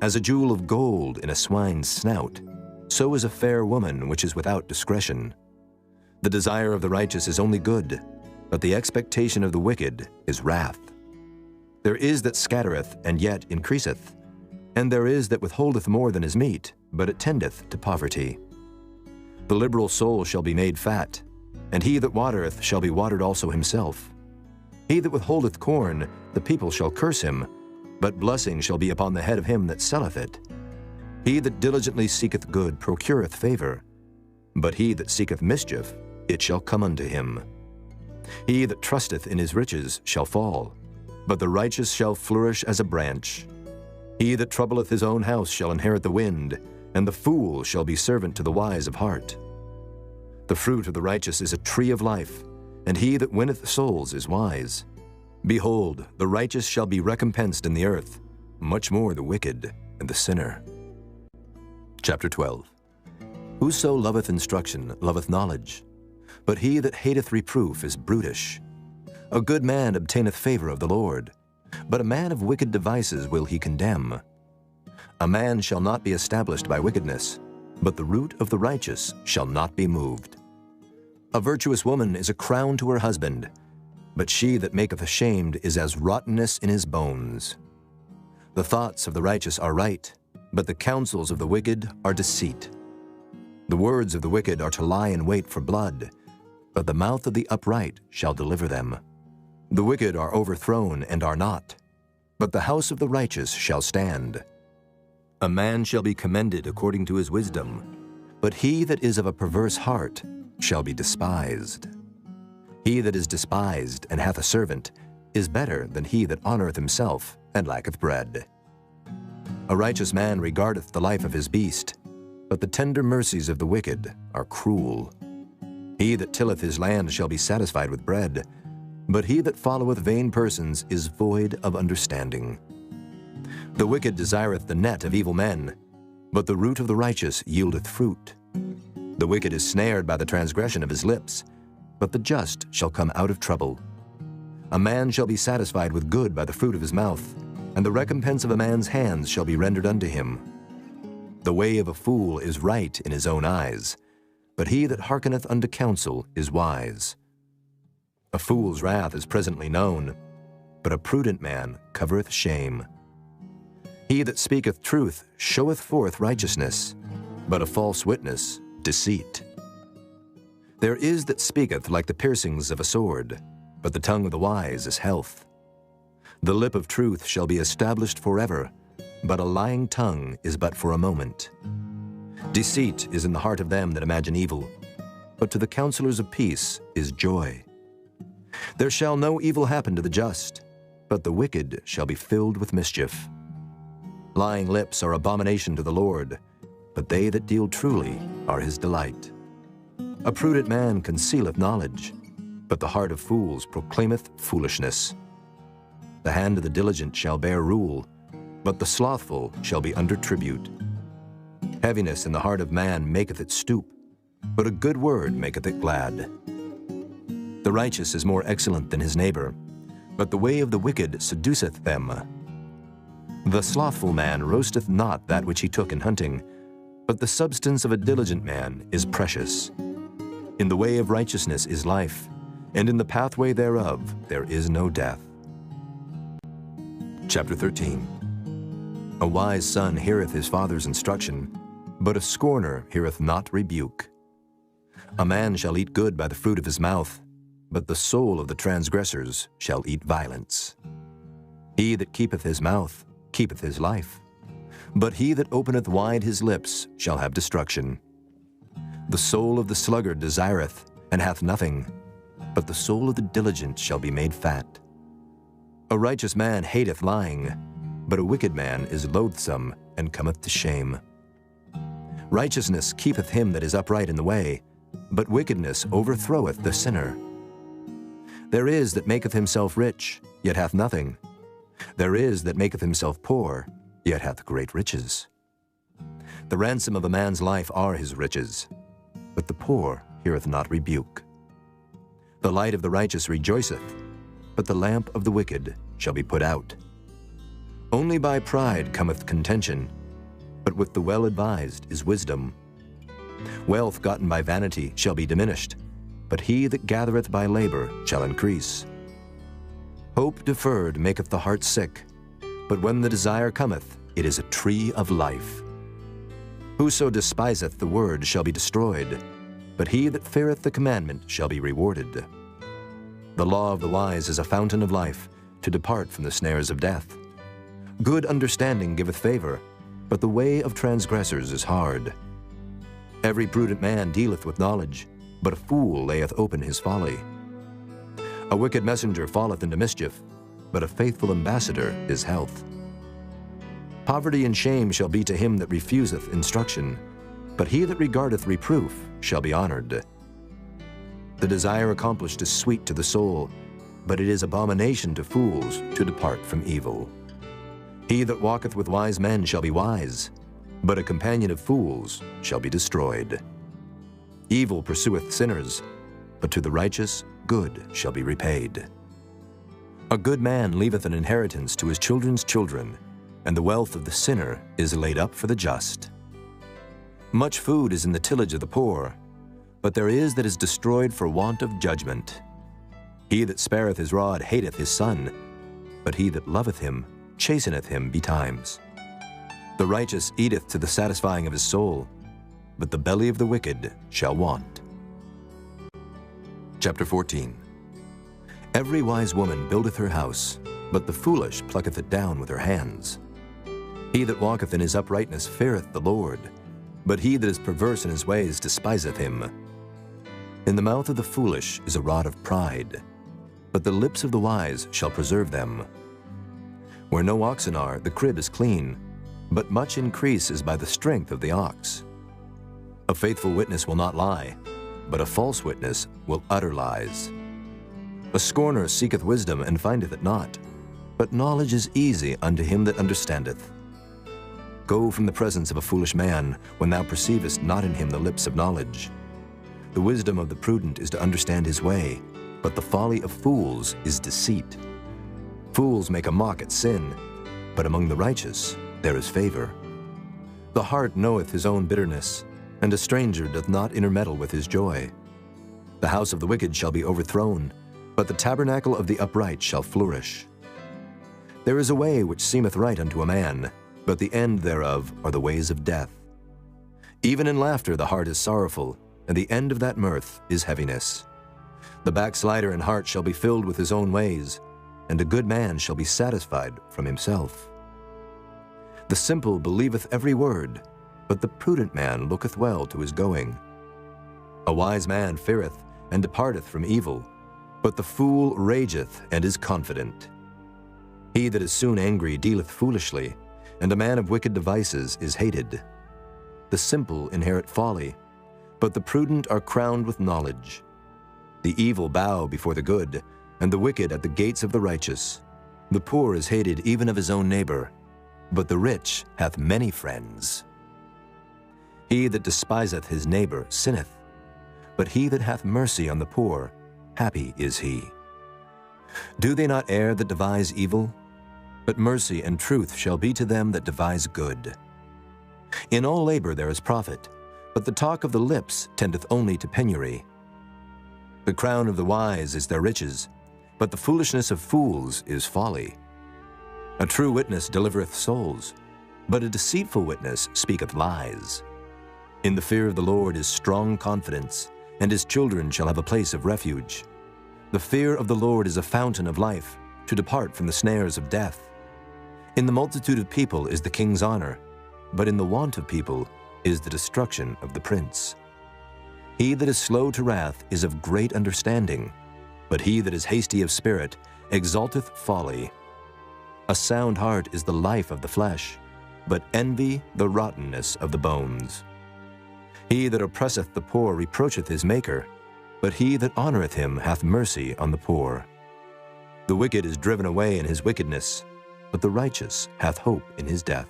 As a jewel of gold in a swine's snout, so is a fair woman which is without discretion. The desire of the righteous is only good, but the expectation of the wicked is wrath. There is that scattereth, and yet increaseth, and there is that withholdeth more than is meet, but it tendeth to poverty. The liberal soul shall be made fat, and he that watereth shall be watered also himself. He that withholdeth corn, the people shall curse him, but blessing shall be upon the head of him that selleth it. He that diligently seeketh good procureth favor, but he that seeketh mischief, it shall come unto him. He that trusteth in his riches shall fall, but the righteous shall flourish as a branch. He that troubleth his own house shall inherit the wind, and the fool shall be servant to the wise of heart. The fruit of the righteous is a tree of life, and he that winneth souls is wise. Behold, the righteous shall be recompensed in the earth, much more the wicked and the sinner. Chapter 12. Whoso loveth instruction loveth knowledge, but he that hateth reproof is brutish. A good man obtaineth favor of the Lord, But a man of wicked devices will he condemn. A man shall not be established by wickedness, but the root of the righteous shall not be moved. A virtuous woman is a crown to her husband, but she that maketh ashamed is as rottenness in his bones. The thoughts of the righteous are right, but the counsels of the wicked are deceit. The words of the wicked are to lie in wait for blood, but the mouth of the upright shall deliver them. The wicked are overthrown and are not, but the house of the righteous shall stand. A man shall be commended according to his wisdom, but he that is of a perverse heart shall be despised. He that is despised and hath a servant is better than he that honoreth himself and lacketh bread. A righteous man regardeth the life of his beast, but the tender mercies of the wicked are cruel. He that tilleth his land shall be satisfied with bread, but he that followeth vain persons is void of understanding. The wicked desireth the net of evil men, but the root of the righteous yieldeth fruit. The wicked is snared by the transgression of his lips, but the just shall come out of trouble. A man shall be satisfied with good by the fruit of his mouth, and the recompense of a man's hands shall be rendered unto him. The way of a fool is right in his own eyes, but he that hearkeneth unto counsel is wise. A fool's wrath is presently known, but a prudent man covereth shame. He that speaketh truth showeth forth righteousness, but a false witness deceit. There is that speaketh like the piercings of a sword, but the tongue of the wise is health. The lip of truth shall be established forever, but a lying tongue is but for a moment. Deceit is in the heart of them that imagine evil, but to the counselors of peace is joy. There shall no evil happen to the just, but the wicked shall be filled with mischief. Lying lips are abomination to the Lord, but they that deal truly are his delight. A prudent man concealeth knowledge, but the heart of fools proclaimeth foolishness. The hand of the diligent shall bear rule, but the slothful shall be under tribute. Heaviness in the heart of man maketh it stoop, but a good word maketh it glad. The righteous is more excellent than his neighbor, but the way of the wicked seduceth them. The slothful man roasteth not that which he took in hunting, but the substance of a diligent man is precious. In the way of righteousness is life, and in the pathway thereof there is no death. Chapter 13. A wise son heareth his father's instruction, but a scorner heareth not rebuke. A man shall eat good by the fruit of his mouth, but the soul of the transgressors shall eat violence. He that keepeth his mouth keepeth his life, but he that openeth wide his lips shall have destruction. The soul of the sluggard desireth, and hath nothing, but the soul of the diligent shall be made fat. A righteous man hateth lying, but a wicked man is loathsome and cometh to shame. Righteousness keepeth him that is upright in the way, but wickedness overthroweth the sinner. There is that maketh himself rich, yet hath nothing. There is that maketh himself poor, yet hath great riches. The ransom of a man's life are his riches, but the poor heareth not rebuke. The light of the righteous rejoiceth, but the lamp of the wicked shall be put out. Only by pride cometh contention, but with the well-advised is wisdom. Wealth gotten by vanity shall be diminished, but he that gathereth by labor shall increase. Hope deferred maketh the heart sick, but when the desire cometh, it is a tree of life. Whoso despiseth the word shall be destroyed, but he that feareth the commandment shall be rewarded. The law of the wise is a fountain of life, to depart from the snares of death. Good understanding giveth favor, but the way of transgressors is hard. Every prudent man dealeth with knowledge, but a fool layeth open his folly. A wicked messenger falleth into mischief, but a faithful ambassador is health. Poverty and shame shall be to him that refuseth instruction, but he that regardeth reproof shall be honored. The desire accomplished is sweet to the soul, but it is abomination to fools to depart from evil. He that walketh with wise men shall be wise, but a companion of fools shall be destroyed. Evil pursueth sinners, but to the righteous good shall be repaid. A good man leaveth an inheritance to his children's children, and the wealth of the sinner is laid up for the just. Much food is in the tillage of the poor, but there is that is destroyed for want of judgment. He that spareth his rod hateth his son, but he that loveth him chasteneth him betimes. The righteous eateth to the satisfying of his soul, but the belly of the wicked shall want. Chapter 14. Every wise woman buildeth her house, but the foolish plucketh it down with her hands. He that walketh in his uprightness feareth the Lord, but he that is perverse in his ways despiseth him. In the mouth of the foolish is a rod of pride, but the lips of the wise shall preserve them. Where no oxen are, the crib is clean, but much increase is by the strength of the ox. A faithful witness will not lie, but a false witness will utter lies. A scorner seeketh wisdom and findeth it not, but knowledge is easy unto him that understandeth. Go from the presence of a foolish man, when thou perceivest not in him the lips of knowledge. The wisdom of the prudent is to understand his way, but the folly of fools is deceit. Fools make a mock at sin, but among the righteous there is favor. The heart knoweth his own bitterness, and a stranger doth not intermeddle with his joy. The house of the wicked shall be overthrown, but the tabernacle of the upright shall flourish. There is a way which seemeth right unto a man, but the end thereof are the ways of death. Even in laughter the heart is sorrowful, and the end of that mirth is heaviness. The backslider in heart shall be filled with his own ways, and a good man shall be satisfied from himself. The simple believeth every word, but the prudent man looketh well to his going. A wise man feareth and departeth from evil, but the fool rageth and is confident. He that is soon angry dealeth foolishly, and a man of wicked devices is hated. The simple inherit folly, but the prudent are crowned with knowledge. The evil bow before the good, and the wicked at the gates of the righteous. The poor is hated even of his own neighbor, but the rich hath many friends. He that despiseth his neighbor sinneth, but he that hath mercy on the poor, happy is he. Do they not err that devise evil? But mercy and truth shall be to them that devise good. In all labor there is profit, but the talk of the lips tendeth only to penury. The crown of the wise is their riches, but the foolishness of fools is folly. A true witness delivereth souls, but a deceitful witness speaketh lies. In the fear of the Lord is strong confidence, and his children shall have a place of refuge. The fear of the Lord is a fountain of life, to depart from the snares of death. In the multitude of people is the king's honor, but in the want of people is the destruction of the prince. He that is slow to wrath is of great understanding, but he that is hasty of spirit exalteth folly. A sound heart is the life of the flesh, but envy the rottenness of the bones. He that oppresseth the poor reproacheth his Maker, but he that honoreth him hath mercy on the poor. The wicked is driven away in his wickedness, but the righteous hath hope in his death.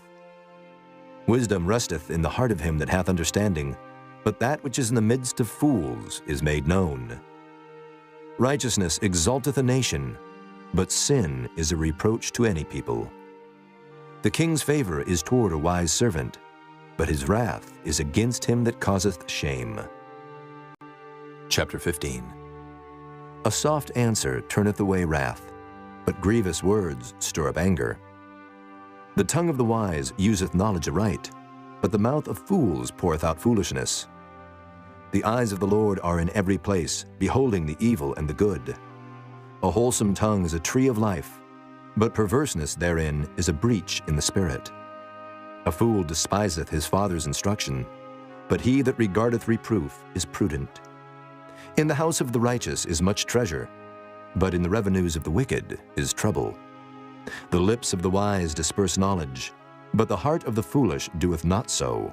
Wisdom resteth in the heart of him that hath understanding, but that which is in the midst of fools is made known. Righteousness exalteth a nation, but sin is a reproach to any people. The king's favor is toward a wise servant, but his wrath is against him that causeth shame. Chapter 15. A soft answer turneth away wrath, but grievous words stir up anger. The tongue of the wise useth knowledge aright, but the mouth of fools poureth out foolishness. The eyes of the Lord are in every place, beholding the evil and the good. A wholesome tongue is a tree of life, but perverseness therein is a breach in the spirit. A fool despiseth his father's instruction, but he that regardeth reproof is prudent. In the house of the righteous is much treasure, but in the revenues of the wicked is trouble. The lips of the wise disperse knowledge, but the heart of the foolish doeth not so.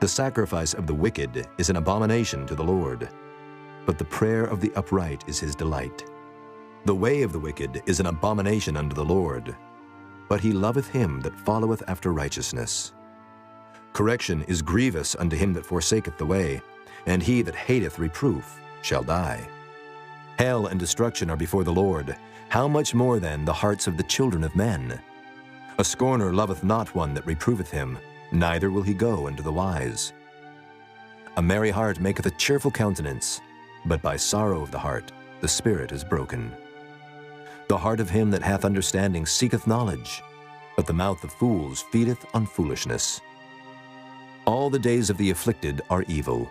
The sacrifice of the wicked is an abomination to the Lord, but the prayer of the upright is his delight. The way of the wicked is an abomination unto the Lord, but he loveth him that followeth after righteousness. Correction is grievous unto him that forsaketh the way, and he that hateth reproof shall die. Hell and destruction are before the Lord. How much more then the hearts of the children of men? A scorner loveth not one that reproveth him, neither will he go unto the wise. A merry heart maketh a cheerful countenance, but by sorrow of the heart the spirit is broken. The heart of him that hath understanding seeketh knowledge, but the mouth of fools feedeth on foolishness. All the days of the afflicted are evil,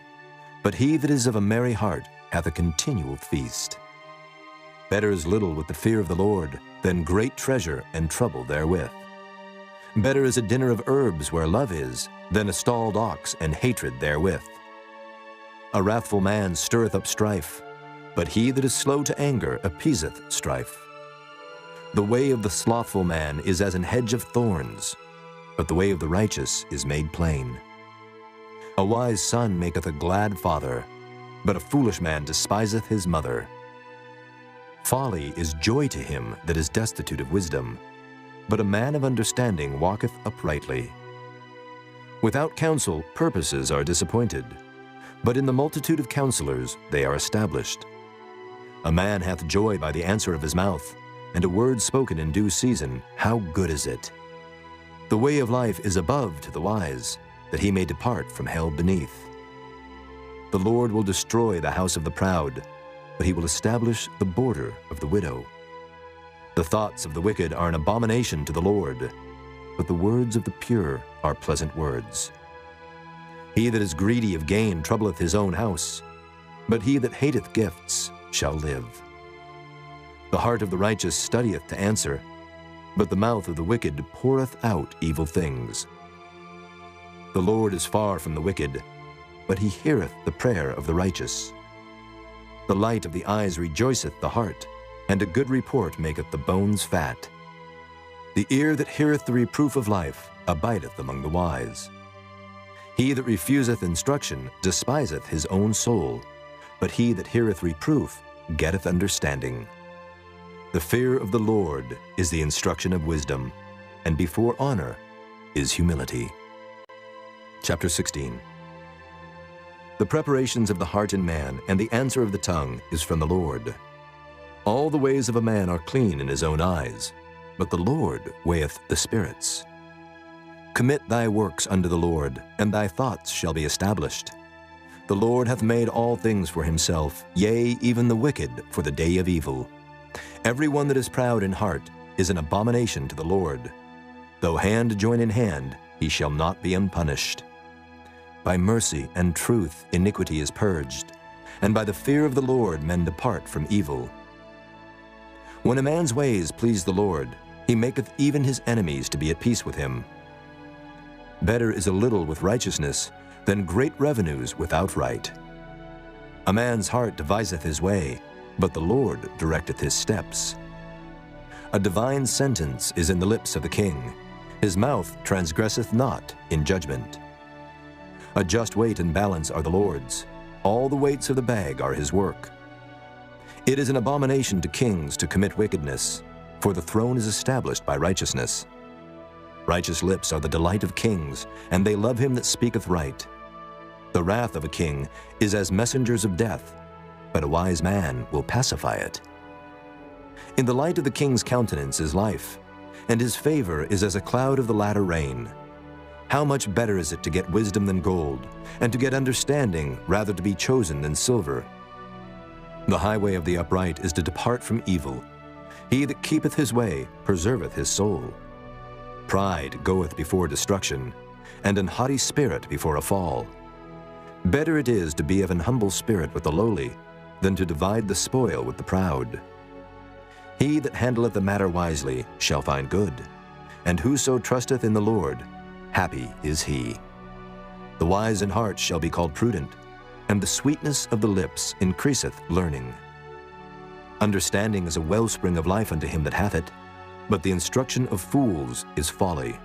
but he that is of a merry heart hath a continual feast. Better is little with the fear of the Lord than great treasure and trouble therewith. Better is a dinner of herbs where love is than a stalled ox and hatred therewith. A wrathful man stirreth up strife, but he that is slow to anger appeaseth strife. The way of the slothful man is as an hedge of thorns, but the way of the righteous is made plain. A wise son maketh a glad father, but a foolish man despiseth his mother. Folly is joy to him that is destitute of wisdom, but a man of understanding walketh uprightly. Without counsel purposes are disappointed, but in the multitude of counselors they are established. A man hath joy by the answer of his mouth, and a word spoken in due season, how good is it! The way of life is above to the wise, that he may depart from hell beneath. The Lord will destroy the house of the proud, but he will establish the border of the widow. The thoughts of the wicked are an abomination to the Lord, but the words of the pure are pleasant words. He that is greedy of gain troubleth his own house, but he that hateth gifts shall live. The heart of the righteous studieth to answer, but the mouth of the wicked poureth out evil things. The Lord is far from the wicked, but he heareth the prayer of the righteous. The light of the eyes rejoiceth the heart, and a good report maketh the bones fat. The ear that heareth the reproof of life abideth among the wise. He that refuseth instruction despiseth his own soul, but he that heareth reproof getteth understanding. The fear of the Lord is the instruction of wisdom, and before honor is humility. Chapter 16. The preparations of the heart in man and the answer of the tongue is from the Lord. All the ways of a man are clean in his own eyes, but the Lord weigheth the spirits. Commit thy works unto the Lord, and thy thoughts shall be established. The Lord hath made all things for himself, yea, even the wicked for the day of evil. Every one that is proud in heart is an abomination to the Lord. Though hand join in hand, he shall not be unpunished. By mercy and truth iniquity is purged, and by the fear of the Lord men depart from evil. When a man's ways please the Lord, he maketh even his enemies to be at peace with him. Better is a little with righteousness than great revenues without right. A man's heart deviseth his way, but the Lord directeth his steps. A divine sentence is in the lips of the king. His mouth transgresseth not in judgment. A just weight and balance are the Lord's. All the weights of the bag are his work. It is an abomination to kings to commit wickedness, for the throne is established by righteousness. Righteous lips are the delight of kings, and they love him that speaketh right. The wrath of a king is as messengers of death, but a wise man will pacify it. In the light of the king's countenance is life, and his favor is as a cloud of the latter rain. How much better is it to get wisdom than gold, and to get understanding rather to be chosen than silver? The highway of the upright is to depart from evil. He that keepeth his way preserveth his soul. Pride goeth before destruction, and an haughty spirit before a fall. Better it is to be of an humble spirit with the lowly, than to divide the spoil with the proud. He that handleth the matter wisely shall find good, and whoso trusteth in the Lord, happy is he. The wise in heart shall be called prudent, and the sweetness of the lips increaseth learning. Understanding is a wellspring of life unto him that hath it, but the instruction of fools is folly.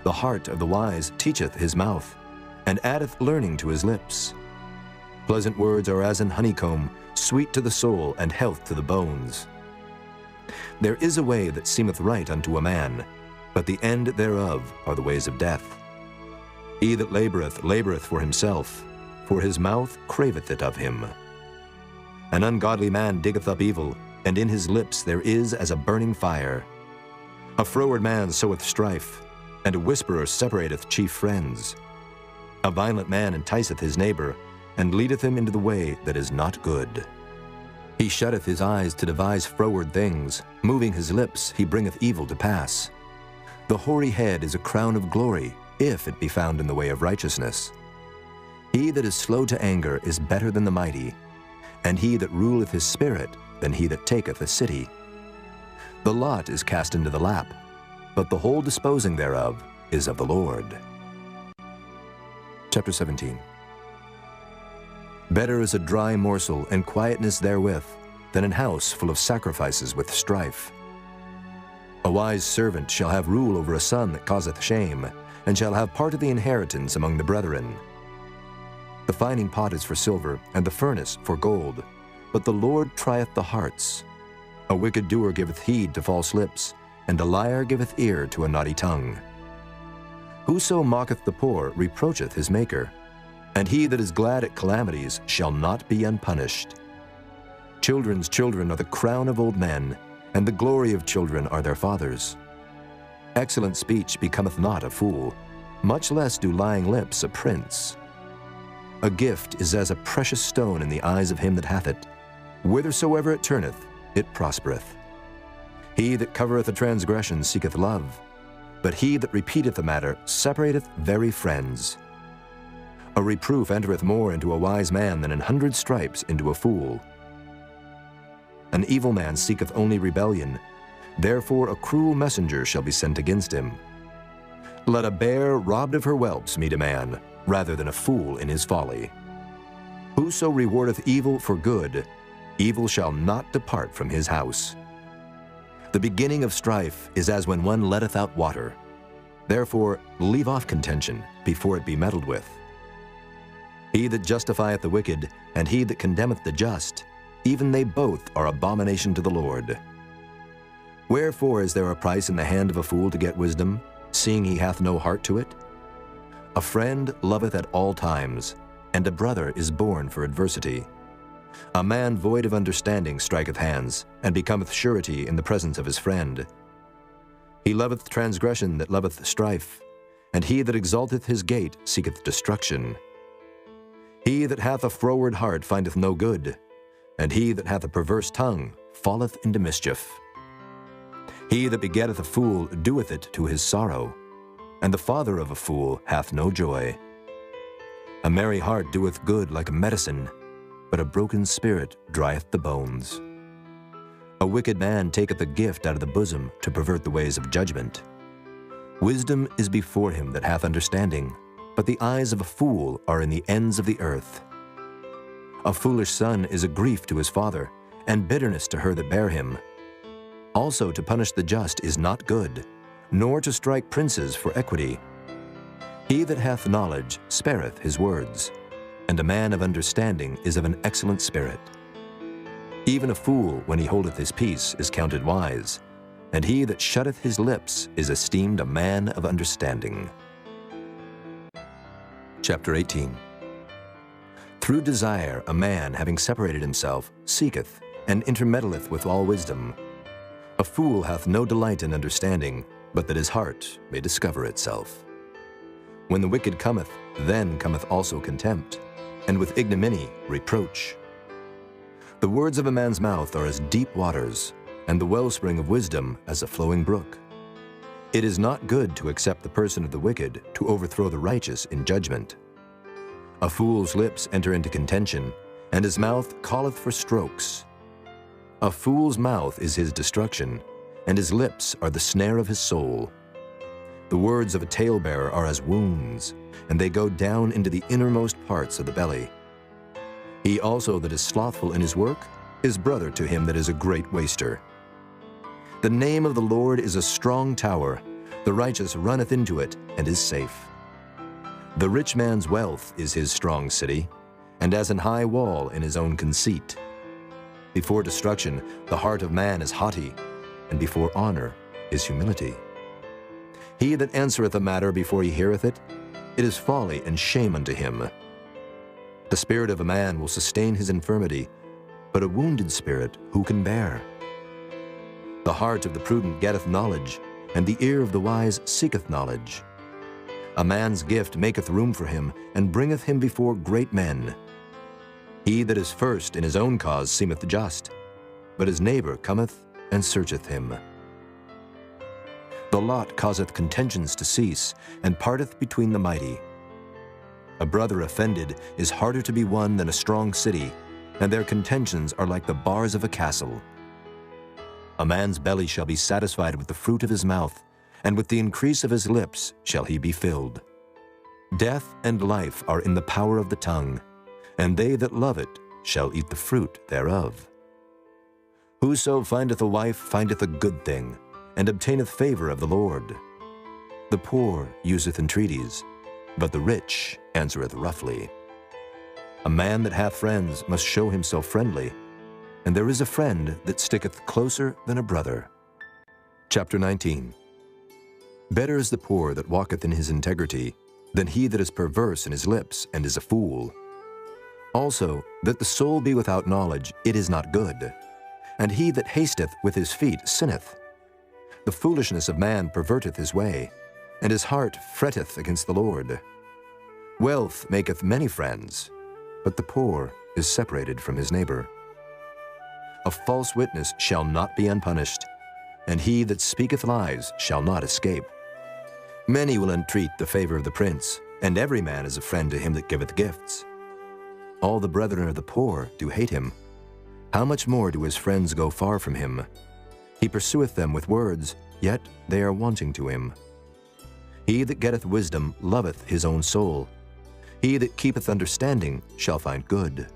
The heart of the wise teacheth his mouth, and addeth learning to his lips. Pleasant words are as an honeycomb, sweet to the soul and health to the bones. There is a way that seemeth right unto a man, but the end thereof are the ways of death. He that laboureth, laboureth for himself, for his mouth craveth it of him. An ungodly man diggeth up evil, and in his lips there is as a burning fire. A froward man soweth strife, and a whisperer separateth chief friends. A violent man enticeth his neighbor, and leadeth him into the way that is not good. He shutteth his eyes to devise froward things, moving his lips he bringeth evil to pass. The hoary head is a crown of glory, if it be found in the way of righteousness. He that is slow to anger is better than the mighty, and he that ruleth his spirit than he that taketh a city. The lot is cast into the lap, but the whole disposing thereof is of the Lord. Chapter 17. Better is a dry morsel and quietness therewith than an house full of sacrifices with strife. A wise servant shall have rule over a son that causeth shame, and shall have part of the inheritance among the brethren. The fining pot is for silver, and the furnace for gold, but the Lord trieth the hearts. A wicked doer giveth heed to false lips, and a liar giveth ear to a naughty tongue. Whoso mocketh the poor reproacheth his Maker, and he that is glad at calamities shall not be unpunished. Children's children are the crown of old men, and the glory of children are their fathers. Excellent speech becometh not a fool, much less do lying lips a prince. A gift is as a precious stone in the eyes of him that hath it. Whithersoever it turneth, it prospereth. He that covereth a transgression seeketh love, but he that repeateth a matter separateth very friends. A reproof entereth more into a wise man than 100 stripes into a fool. An evil man seeketh only rebellion, therefore a cruel messenger shall be sent against him. Let a bear robbed of her whelps meet a man, rather than a fool in his folly. Whoso rewardeth evil for good, evil shall not depart from his house. The beginning of strife is as when one letteth out water. Therefore leave off contention before it be meddled with. He that justifieth the wicked, and he that condemneth the just, even they both are abomination to the Lord. Wherefore is there a price in the hand of a fool to get wisdom, seeing he hath no heart to it? A friend loveth at all times, and a brother is born for adversity. A man void of understanding striketh hands, and becometh surety in the presence of his friend. He loveth transgression that loveth strife, and he that exalteth his gate seeketh destruction. He that hath a froward heart findeth no good, and he that hath a perverse tongue falleth into mischief. He that begetteth a fool doeth it to his sorrow, and the father of a fool hath no joy. A merry heart doeth good like a medicine, but a broken spirit drieth the bones. A wicked man taketh a gift out of the bosom to pervert the ways of judgment. Wisdom is before him that hath understanding, but the eyes of a fool are in the ends of the earth. A foolish son is a grief to his father, and bitterness to her that bare him. Also to punish the just is not good, nor to strike princes for equity. He that hath knowledge spareth his words, and a man of understanding is of an excellent spirit. Even a fool, when he holdeth his peace, is counted wise, and he that shutteth his lips is esteemed a man of understanding. Chapter 18. Through desire a man, having separated himself, seeketh, and intermeddleth with all wisdom. A fool hath no delight in understanding, but that his heart may discover itself. When the wicked cometh, then cometh also contempt, and with ignominy reproach. The words of a man's mouth are as deep waters, and the wellspring of wisdom as a flowing brook. It is not good to accept the person of the wicked, to overthrow the righteous in judgment. A fool's lips enter into contention, and his mouth calleth for strokes. A fool's mouth is his destruction, and his lips are the snare of his soul. The words of a talebearer are as wounds, and they go down into the innermost parts of the belly. He also that is slothful in his work is brother to him that is a great waster. The name of the Lord is a strong tower. The righteous runneth into it and is safe. The rich man's wealth is his strong city, and as an high wall in his own conceit. Before destruction, the heart of man is haughty, and before honor is humility. He that answereth a matter before he heareth it, it is folly and shame unto him. The spirit of a man will sustain his infirmity, but a wounded spirit who can bear? The heart of the prudent getteth knowledge, and the ear of the wise seeketh knowledge. A man's gift maketh room for him, and bringeth him before great men. He that is first in his own cause seemeth just, but his neighbor cometh and searcheth him. The lot causeth contentions to cease, and parteth between the mighty. A brother offended is harder to be won than a strong city, and their contentions are like the bars of a castle. A man's belly shall be satisfied with the fruit of his mouth, and with the increase of his lips shall he be filled. Death and life are in the power of the tongue, and they that love it shall eat the fruit thereof. Whoso findeth a wife findeth a good thing, and obtaineth favor of the Lord. The poor useth entreaties, but the rich answereth roughly. A man that hath friends must show himself friendly, and there is a friend that sticketh closer than a brother. Chapter 19. Better is the poor that walketh in his integrity, than he that is perverse in his lips and is a fool. Also, that the soul be without knowledge, it is not good, and he that hasteth with his feet sinneth. The foolishness of man perverteth his way, and his heart fretteth against the Lord. Wealth maketh many friends, but the poor is separated from his neighbor. A false witness shall not be unpunished, and he that speaketh lies shall not escape. Many will entreat the favor of the prince, and every man is a friend to him that giveth gifts. All the brethren of the poor do hate him. How much more do his friends go far from him? He pursueth them with words, yet they are wanting to him. He that getteth wisdom loveth his own soul. He that keepeth understanding shall find good.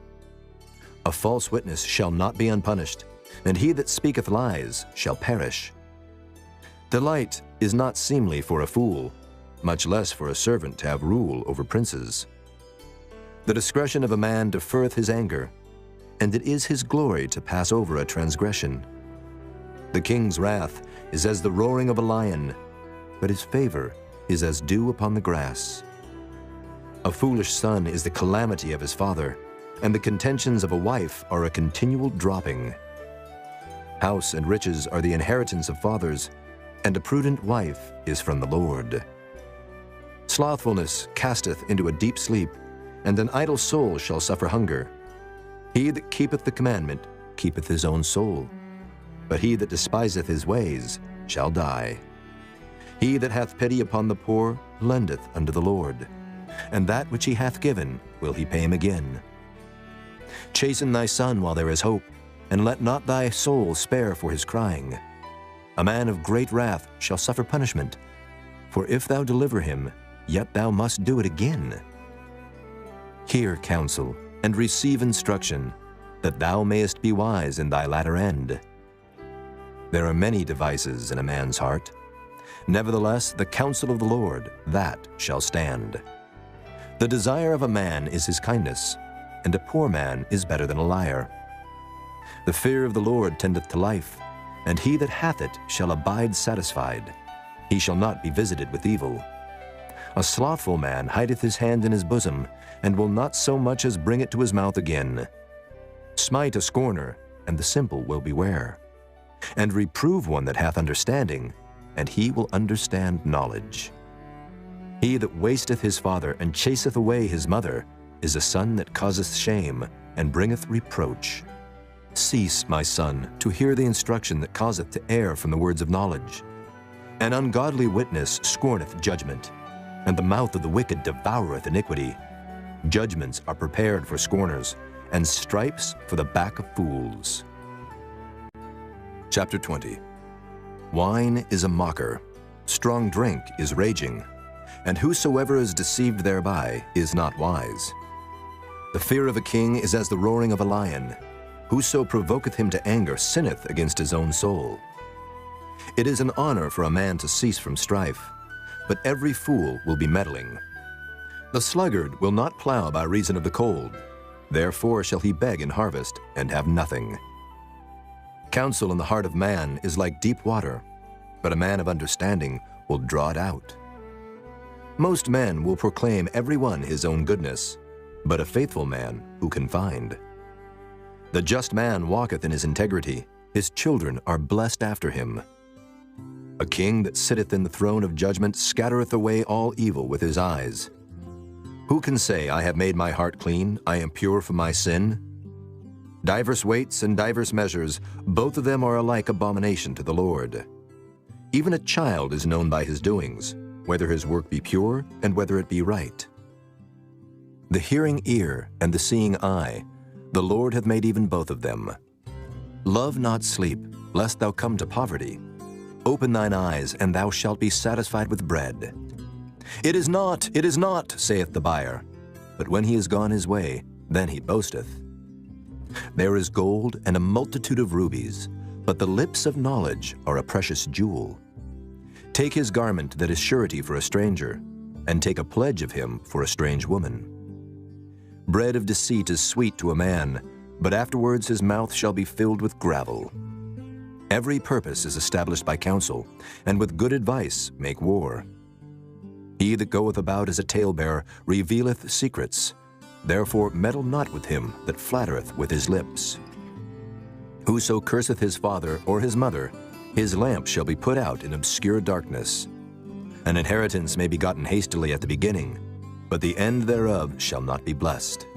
A false witness shall not be unpunished, and he that speaketh lies shall perish. Delight is not seemly for a fool, much less for a servant to have rule over princes. The discretion of a man deferreth his anger, and it is his glory to pass over a transgression. The king's wrath is as the roaring of a lion, but his favor is as dew upon the grass. A foolish son is the calamity of his father, and the contentions of a wife are a continual dropping. House and riches are the inheritance of fathers, and a prudent wife is from the Lord. Slothfulness casteth into a deep sleep, and an idle soul shall suffer hunger. He that keepeth the commandment keepeth his own soul, but he that despiseth his ways shall die. He that hath pity upon the poor lendeth unto the Lord, and that which he hath given will he pay him again. Chasten thy son while there is hope, and let not thy soul spare for his crying. A man of great wrath shall suffer punishment, for if thou deliver him, yet thou must do it again. Hear counsel, and receive instruction, that thou mayest be wise in thy latter end. There are many devices in a man's heart. Nevertheless, the counsel of the Lord, that shall stand. The desire of a man is his kindness, and a poor man is better than a liar. The fear of the Lord tendeth to life, and he that hath it shall abide satisfied. He shall not be visited with evil. A slothful man hideth his hand in his bosom, and will not so much as bring it to his mouth again. Smite a scorner, and the simple will beware. And reprove one that hath understanding, and he will understand knowledge. He that wasteth his father and chaseth away his mother is a son that causeth shame and bringeth reproach. Cease, my son, to hear the instruction that causeth to err from the words of knowledge. An ungodly witness scorneth judgment, and the mouth of the wicked devoureth iniquity. Judgments are prepared for scorners, and stripes for the back of fools. Chapter 20. Wine is a mocker, strong drink is raging, and whosoever is deceived thereby is not wise. The fear of a king is as the roaring of a lion. Whoso provoketh him to anger sinneth against his own soul. It is an honor for a man to cease from strife, but every fool will be meddling. The sluggard will not plow by reason of the cold, therefore shall he beg in harvest and have nothing. Counsel in the heart of man is like deep water, but a man of understanding will draw it out. Most men will proclaim every one his own goodness, but a faithful man who can find? The just man walketh in his integrity. His children are blessed after him. A king that sitteth in the throne of judgment scattereth away all evil with his eyes. Who can say, I have made my heart clean, I am pure from my sin? Divers weights and divers measures, both of them are alike abomination to the Lord. Even a child is known by his doings, whether his work be pure and whether it be right. The hearing ear and the seeing eye, the Lord hath made even both of them. Love not sleep, lest thou come to poverty. Open thine eyes, and thou shalt be satisfied with bread. It is not, saith the buyer. But when he is gone his way, then he boasteth. There is gold and a multitude of rubies, but the lips of knowledge are a precious jewel. Take his garment that is surety for a stranger, and take a pledge of him for a strange woman. Bread of deceit is sweet to a man, but afterwards his mouth shall be filled with gravel. Every purpose is established by counsel, and with good advice make war. He that goeth about as a talebearer revealeth secrets. Therefore meddle not with him that flattereth with his lips. Whoso curseth his father or his mother, his lamp shall be put out in obscure darkness. An inheritance may be gotten hastily at the beginning, but the end thereof shall not be blessed.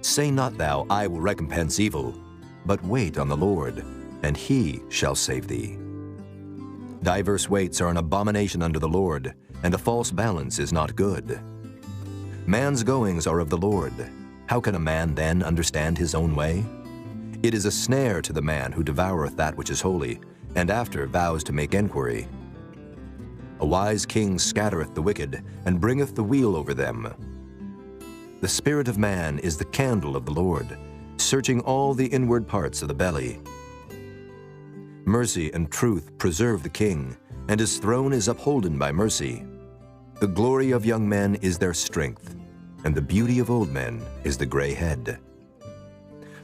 Say not thou, I will recompense evil, but wait on the Lord, and he shall save thee. Diverse weights are an abomination unto the Lord, and a false balance is not good. Man's goings are of the Lord. How can a man then understand his own way? It is a snare to the man who devoureth that which is holy, and after vows to make enquiry. A wise king scattereth the wicked, and bringeth the weal over them. The spirit of man is the candle of the Lord, searching all the inward parts of the belly. Mercy and truth preserve the king, and his throne is upholden by mercy. The glory of young men is their strength, and the beauty of old men is the gray head.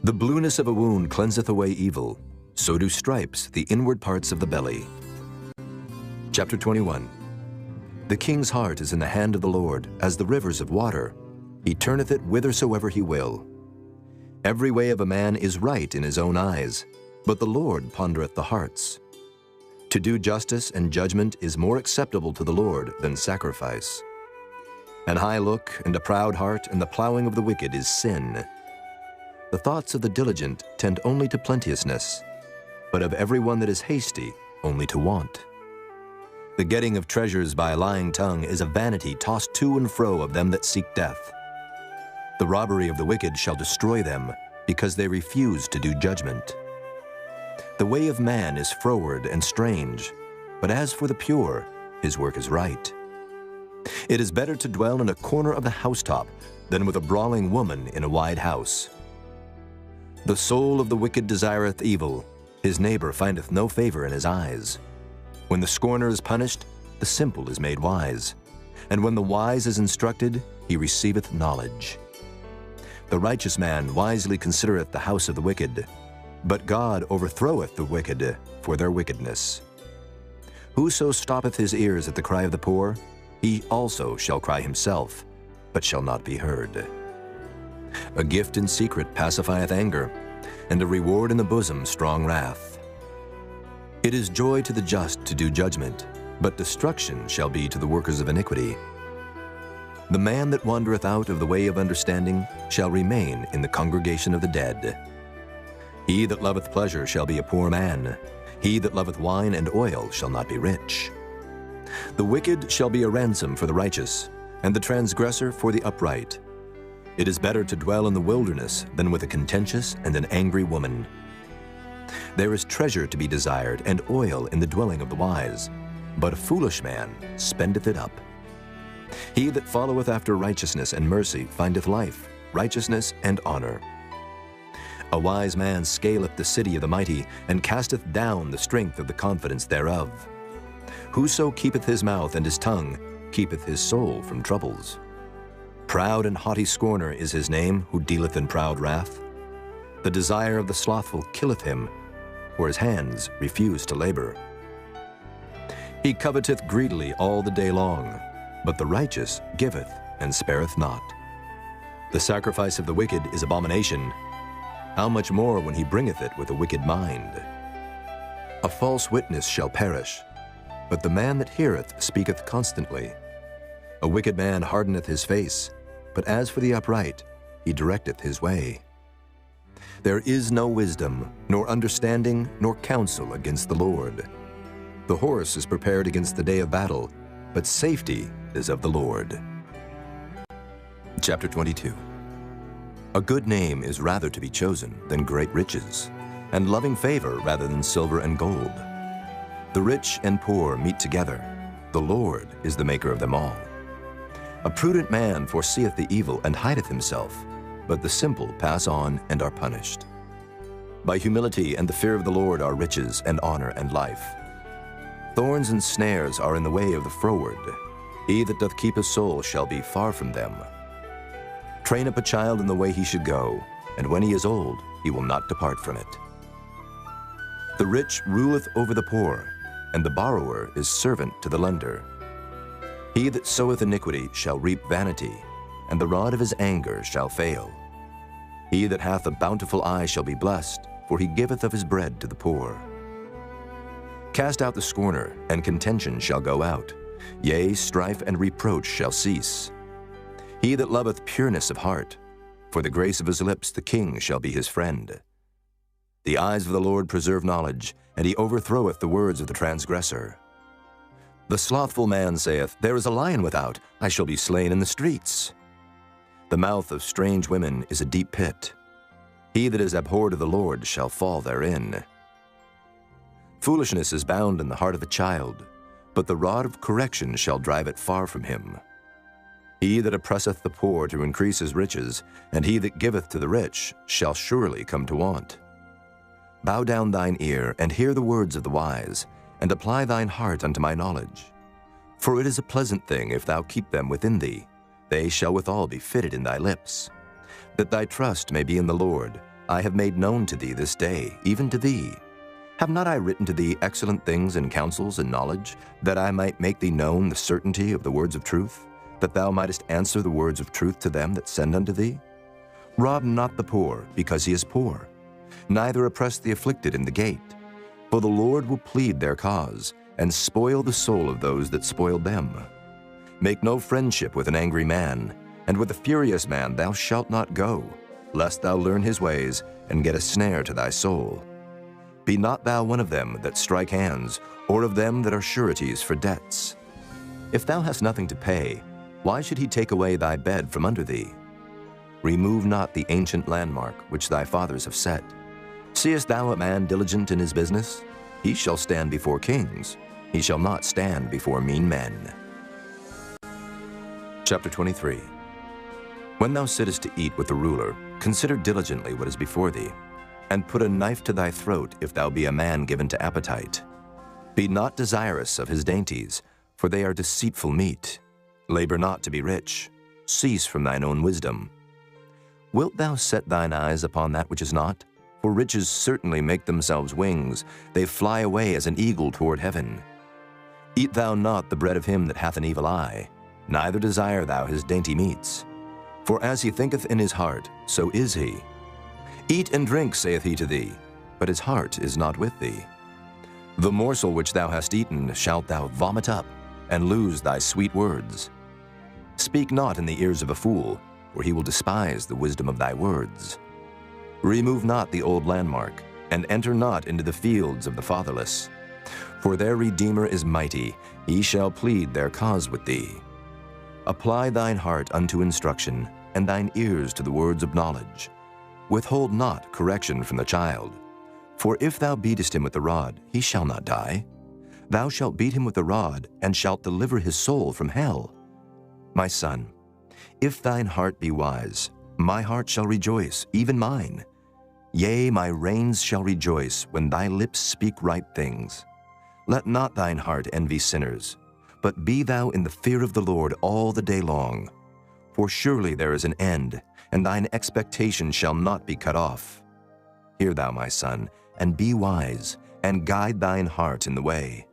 The blueness of a wound cleanseth away evil, so do stripes the inward parts of the belly. Chapter 21. The king's heart is in the hand of the Lord, as the rivers of water. He turneth it whithersoever he will. Every way of a man is right in his own eyes, but the Lord pondereth the hearts. To do justice and judgment is more acceptable to the Lord than sacrifice. An high look and a proud heart and the plowing of the wicked is sin. The thoughts of the diligent tend only to plenteousness, but of every one that is hasty only to want. The getting of treasures by a lying tongue is a vanity tossed to and fro of them that seek death. The robbery of the wicked shall destroy them, because they refuse to do judgment. The way of man is froward and strange, but as for the pure, his work is right. It is better to dwell in a corner of the housetop than with a brawling woman in a wide house. The soul of the wicked desireth evil, his neighbor findeth no favor in his eyes. When the scorner is punished, the simple is made wise, and when the wise is instructed, he receiveth knowledge. The righteous man wisely considereth the house of the wicked, but God overthroweth the wicked for their wickedness. Whoso stoppeth his ears at the cry of the poor, he also shall cry himself, but shall not be heard. A gift in secret pacifieth anger, and a reward in the bosom strong wrath. It is joy to the just to do judgment, but destruction shall be to the workers of iniquity. The man that wandereth out of the way of understanding shall remain in the congregation of the dead. He that loveth pleasure shall be a poor man. He that loveth wine and oil shall not be rich. The wicked shall be a ransom for the righteous, and the transgressor for the upright. It is better to dwell in the wilderness than with a contentious and an angry woman. There is treasure to be desired, and oil in the dwelling of the wise, but a foolish man spendeth it up. He that followeth after righteousness and mercy findeth life, righteousness, and honor. A wise man scaleth the city of the mighty, and casteth down the strength of the confidence thereof. Whoso keepeth his mouth and his tongue keepeth his soul from troubles. Proud and haughty scorner is his name, who dealeth in proud wrath. The desire of the slothful killeth him, for his hands refuse to labor. He coveteth greedily all the day long, but the righteous giveth and spareth not. The sacrifice of the wicked is abomination. How much more when he bringeth it with a wicked mind? A false witness shall perish, but the man that heareth speaketh constantly. A wicked man hardeneth his face, but as for the upright, he directeth his way. There is no wisdom, nor understanding, nor counsel against the Lord. The horse is prepared against the day of battle, but safety is of the Lord. Chapter 22. A good name is rather to be chosen than great riches, and loving favor rather than silver and gold. The rich and poor meet together. The Lord is the maker of them all. A prudent man foreseeth the evil and hideth himself, but the simple pass on and are punished. By humility and the fear of the Lord are riches and honor and life. Thorns and snares are in the way of the froward. He that doth keep his soul shall be far from them. Train up a child in the way he should go, and when he is old, he will not depart from it. The rich ruleth over the poor, and the borrower is servant to the lender. He that soweth iniquity shall reap vanity, and the rod of his anger shall fail. He that hath a bountiful eye shall be blessed, for he giveth of his bread to the poor. Cast out the scorner, and contention shall go out. Yea, strife and reproach shall cease. He that loveth pureness of heart, for the grace of his lips the king shall be his friend. The eyes of the Lord preserve knowledge, and he overthroweth the words of the transgressor. The slothful man saith, There is a lion without, I shall be slain in the streets. The mouth of strange women is a deep pit. He that is abhorred of the Lord shall fall therein. Foolishness is bound in the heart of a child, but the rod of correction shall drive it far from him. He that oppresseth the poor to increase his riches, and he that giveth to the rich, shall surely come to want. Bow down thine ear, and hear the words of the wise, and apply thine heart unto my knowledge. For it is a pleasant thing if thou keep them within thee. They shall withal be fitted in thy lips. That thy trust may be in the Lord, I have made known to thee this day, even to thee. Have not I written to thee excellent things and counsels and knowledge, that I might make thee known the certainty of the words of truth, that thou mightest answer the words of truth to them that send unto thee? Rob not the poor, because he is poor, neither oppress the afflicted in the gate. For the Lord will plead their cause, and spoil the soul of those that spoiled them. Make no friendship with an angry man, and with a furious man thou shalt not go, lest thou learn his ways, and get a snare to thy soul. Be not thou one of them that strike hands, or of them that are sureties for debts. If thou hast nothing to pay, why should he take away thy bed from under thee? Remove not the ancient landmark which thy fathers have set. Seest thou a man diligent in his business? He shall stand before kings. He shall not stand before mean men. Chapter 23. When thou sittest to eat with the ruler, consider diligently what is before thee, and put a knife to thy throat if thou be a man given to appetite. Be not desirous of his dainties, for they are deceitful meat. Labor not to be rich. Cease from thine own wisdom. Wilt thou set thine eyes upon that which is not? For riches certainly make themselves wings. They fly away as an eagle toward heaven. Eat thou not the bread of him that hath an evil eye, neither desire thou his dainty meats. For as he thinketh in his heart, so is he. Eat and drink, saith he to thee, but his heart is not with thee. The morsel which thou hast eaten shalt thou vomit up, and lose thy sweet words. Speak not in the ears of a fool, for he will despise the wisdom of thy words. Remove not the old landmark, and enter not into the fields of the fatherless. For their Redeemer is mighty, he shall plead their cause with thee. Apply thine heart unto instruction, and thine ears to the words of knowledge. Withhold not correction from the child. For if thou beatest him with the rod, he shall not die. Thou shalt beat him with the rod, and shalt deliver his soul from hell. My son, if thine heart be wise, my heart shall rejoice, even mine. Yea, my reins shall rejoice when thy lips speak right things. Let not thine heart envy sinners, but be thou in the fear of the Lord all the day long. For surely there is an end, and thine expectation shall not be cut off. Hear thou, my son, and be wise, and guide thine heart in the way.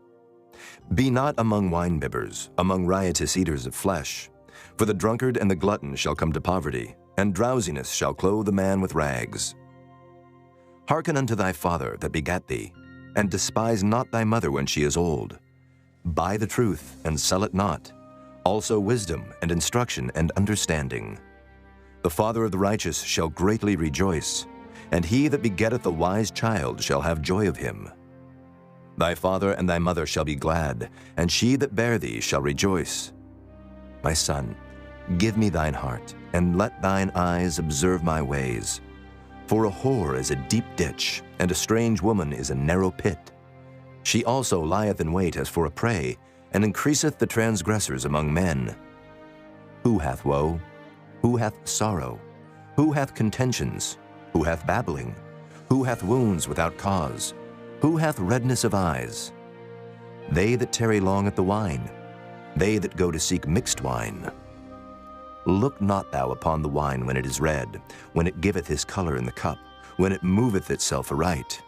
Be not among winebibbers, among riotous eaters of flesh. For the drunkard and the glutton shall come to poverty, and drowsiness shall clothe the man with rags. Hearken unto thy father that begat thee, and despise not thy mother when she is old. Buy the truth, and sell it not, also wisdom, and instruction, and understanding. The father of the righteous shall greatly rejoice, and he that begetteth a wise child shall have joy of him. Thy father and thy mother shall be glad, and she that bare thee shall rejoice. My son, give me thine heart, and let thine eyes observe my ways. For a whore is a deep ditch, and a strange woman is a narrow pit. She also lieth in wait as for a prey, and increaseth the transgressors among men. Who hath woe? Who hath sorrow? Who hath contentions? Who hath babbling? Who hath wounds without cause? Who hath redness of eyes? They that tarry long at the wine, they that go to seek mixed wine. Look not thou upon the wine when it is red, when it giveth his color in the cup, when it moveth itself aright.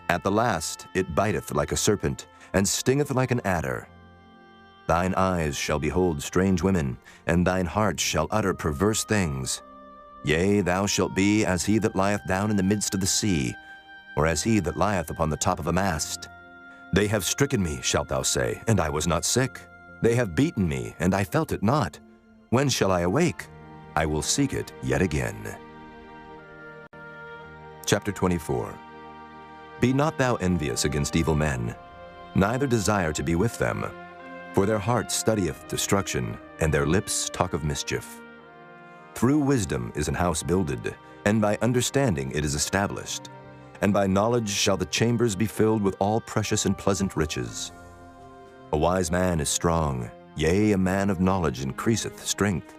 At the last it biteth like a serpent, and stingeth like an adder. Thine eyes shall behold strange women, and thine heart shall utter perverse things. Yea, thou shalt be as he that lieth down in the midst of the sea, or as he that lieth upon the top of a mast. They have stricken me, shalt thou say, and I was not sick. They have beaten me, and I felt it not. When shall I awake? I will seek it yet again. Chapter 24. Be not thou envious against evil men, neither desire to be with them. For their heart studieth destruction, and their lips talk of mischief. Through wisdom is an house builded, and by understanding it is established. And by knowledge shall the chambers be filled with all precious and pleasant riches. A wise man is strong, yea, a man of knowledge increaseth strength.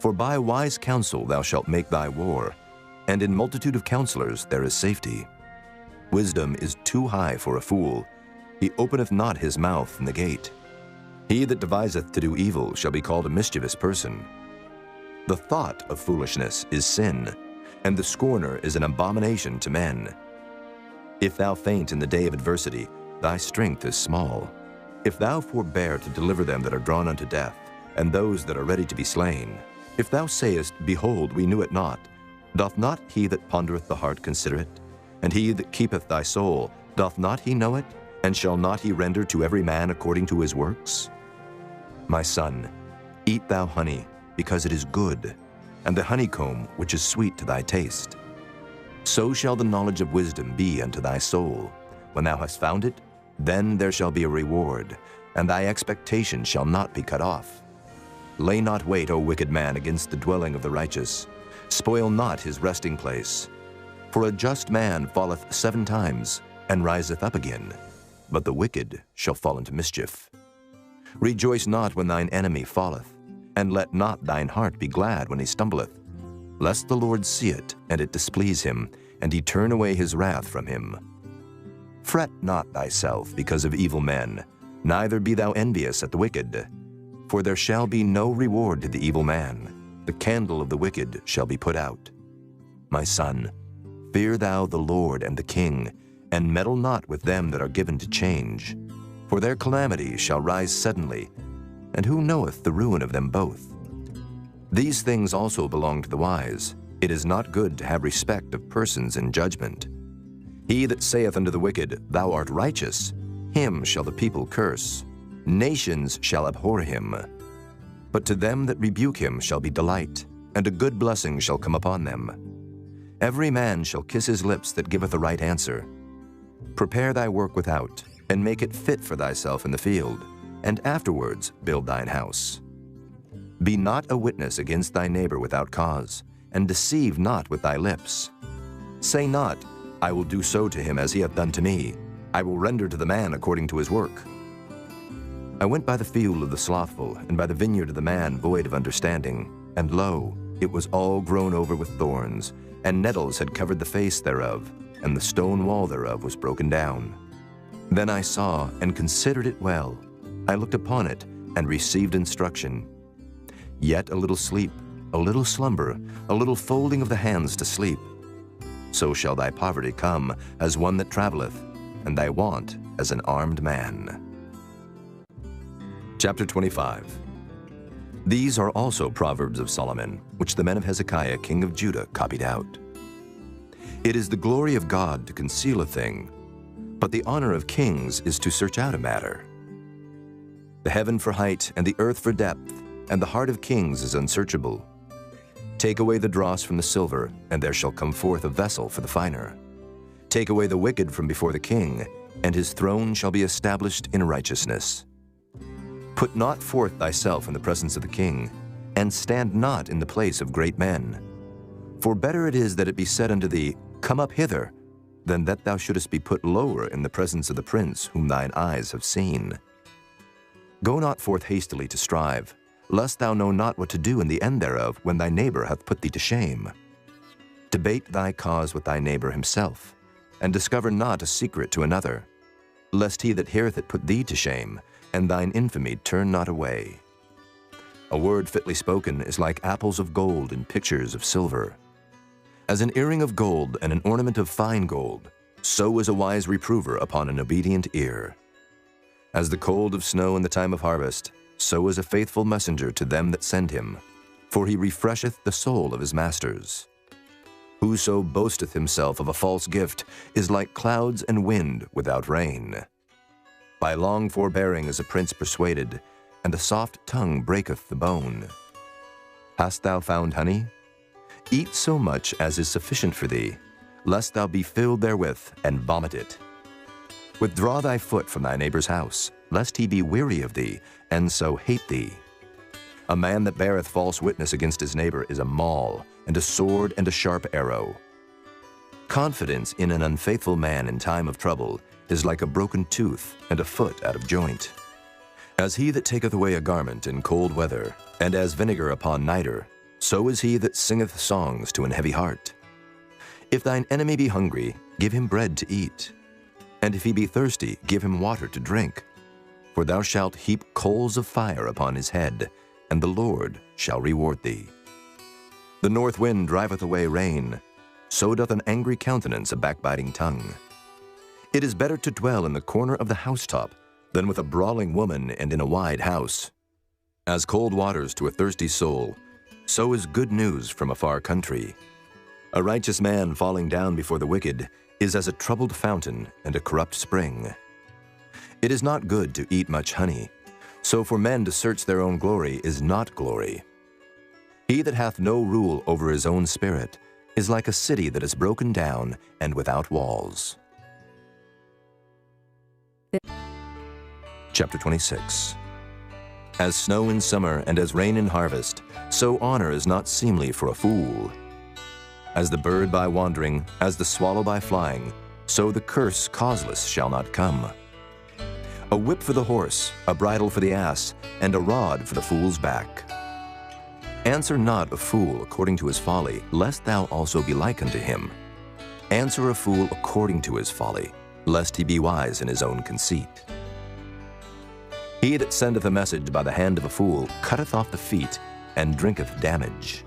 For by wise counsel thou shalt make thy war, and in multitude of counselors there is safety. Wisdom is too high for a fool. He openeth not his mouth in the gate. He that deviseth to do evil shall be called a mischievous person. The thought of foolishness is sin, and the scorner is an abomination to men. If thou faint in the day of adversity, thy strength is small. If thou forbear to deliver them that are drawn unto death, and those that are ready to be slain, if thou sayest, Behold, we knew it not, doth not he that pondereth the heart consider it? And he that keepeth thy soul, doth not he know it? And shall not he render to every man according to his works? My son, eat thou honey, because it is good, and the honeycomb which is sweet to thy taste. So shall the knowledge of wisdom be unto thy soul. When thou hast found it, then there shall be a reward, and thy expectation shall not be cut off. Lay not wait, O wicked man, against the dwelling of the righteous. Spoil not his resting place. For a just man falleth 7 times, and riseth up again, but the wicked shall fall into mischief. Rejoice not when thine enemy falleth, and let not thine heart be glad when he stumbleth, lest the Lord see it, and it displease him, and he turn away his wrath from him. Fret not thyself because of evil men, neither be thou envious at the wicked. For there shall be no reward to the evil man. The candle of the wicked shall be put out. My son, fear thou the Lord and the king, and meddle not with them that are given to change. For their calamity shall rise suddenly, and who knoweth the ruin of them both? These things also belong to the wise. It is not good to have respect of persons in judgment. He that saith unto the wicked, Thou art righteous, him shall the people curse. Nations shall abhor him. But to them that rebuke him shall be delight, and a good blessing shall come upon them. Every man shall kiss his lips that giveth a right answer. Prepare thy work without, and make it fit for thyself in the field, and afterwards build thine house. Be not a witness against thy neighbor without cause, and deceive not with thy lips. Say not, I will do so to him as he hath done to me. I will render to the man according to his work. I went by the field of the slothful, and by the vineyard of the man void of understanding, and lo, it was all grown over with thorns, and nettles had covered the face thereof, and the stone wall thereof was broken down. Then I saw and considered it well. I looked upon it, and received instruction. Yet a little sleep, a little slumber, a little folding of the hands to sleep. So shall thy poverty come as one that travelleth, and thy want as an armed man. Chapter 25. These are also Proverbs of Solomon, which the men of Hezekiah king of Judah copied out. It is the glory of God to conceal a thing, but the honor of kings is to search out a matter. The heaven for height and the earth for depth, and the heart of kings is unsearchable. Take away the dross from the silver, and there shall come forth a vessel for the finer. Take away the wicked from before the king, and his throne shall be established in righteousness. Put not forth thyself in the presence of the king, and stand not in the place of great men. For better it is that it be said unto thee, Come up hither, than that thou shouldest be put lower in the presence of the prince whom thine eyes have seen. Go not forth hastily to strive, lest thou know not what to do in the end thereof when thy neighbor hath put thee to shame. Debate thy cause with thy neighbor himself, and discover not a secret to another, lest he that heareth it put thee to shame, and thine infamy turn not away. A word fitly spoken is like apples of gold in pictures of silver. As an earring of gold and an ornament of fine gold, so is a wise reprover upon an obedient ear. As the cold of snow in the time of harvest, so is a faithful messenger to them that send him, for he refresheth the soul of his masters. Whoso boasteth himself of a false gift is like clouds and wind without rain. By long forbearing is a prince persuaded, and the soft tongue breaketh the bone. Hast thou found honey? Eat so much as is sufficient for thee, lest thou be filled therewith and vomit it. Withdraw thy foot from thy neighbor's house, lest he be weary of thee, and so hate thee. A man that beareth false witness against his neighbor is a maul, and a sword and a sharp arrow. Confidence in an unfaithful man in time of trouble is like a broken tooth and a foot out of joint. As he that taketh away a garment in cold weather, and as vinegar upon nitre, so is he that singeth songs to an heavy heart. If thine enemy be hungry, give him bread to eat, and if he be thirsty, give him water to drink. For thou shalt heap coals of fire upon his head, and the Lord shall reward thee. The north wind driveth away rain, so doth an angry countenance a backbiting tongue. It is better to dwell in the corner of the housetop than with a brawling woman and in a wide house. As cold waters to a thirsty soul, so is good news from a far country. A righteous man falling down before the wicked is as a troubled fountain and a corrupt spring. It is not good to eat much honey, so for men to search their own glory is not glory. He that hath no rule over his own spirit is like a city that is broken down and without walls. Chapter 26. As snow in summer and as rain in harvest, so honor is not seemly for a fool. As the bird by wandering, as the swallow by flying, so the curse causeless shall not come. A whip for the horse, a bridle for the ass, and a rod for the fool's back. Answer not a fool according to his folly, lest thou also be like unto him. Answer a fool according to his folly, lest he be wise in his own conceit. He that sendeth a message by the hand of a fool cutteth off the feet, and drinketh damage.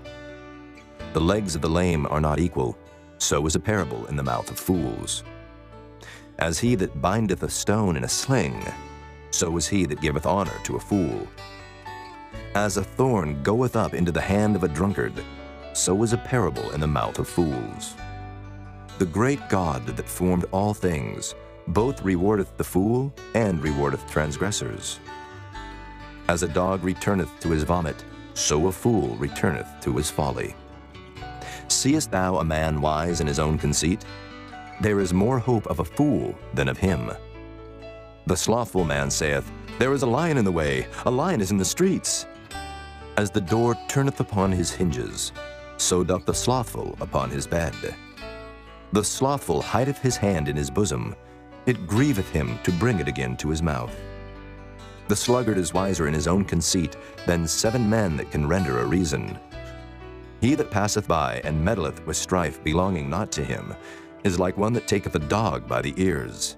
The legs of the lame are not equal, so is a parable in the mouth of fools. As he that bindeth a stone in a sling, so is he that giveth honor to a fool. As a thorn goeth up into the hand of a drunkard, so is a parable in the mouth of fools. The great God that formed all things both rewardeth the fool and rewardeth transgressors. As a dog returneth to his vomit, so a fool returneth to his folly. Seest thou a man wise in his own conceit? There is more hope of a fool than of him. The slothful man saith, There is a lion in the way, a lion is in the streets. As the door turneth upon his hinges, so doth the slothful upon his bed. The slothful hideth his hand in his bosom, it grieveth him to bring it again to his mouth. The sluggard is wiser in his own conceit than 7 men that can render a reason. He that passeth by and meddleth with strife belonging not to him is like one that taketh a dog by the ears.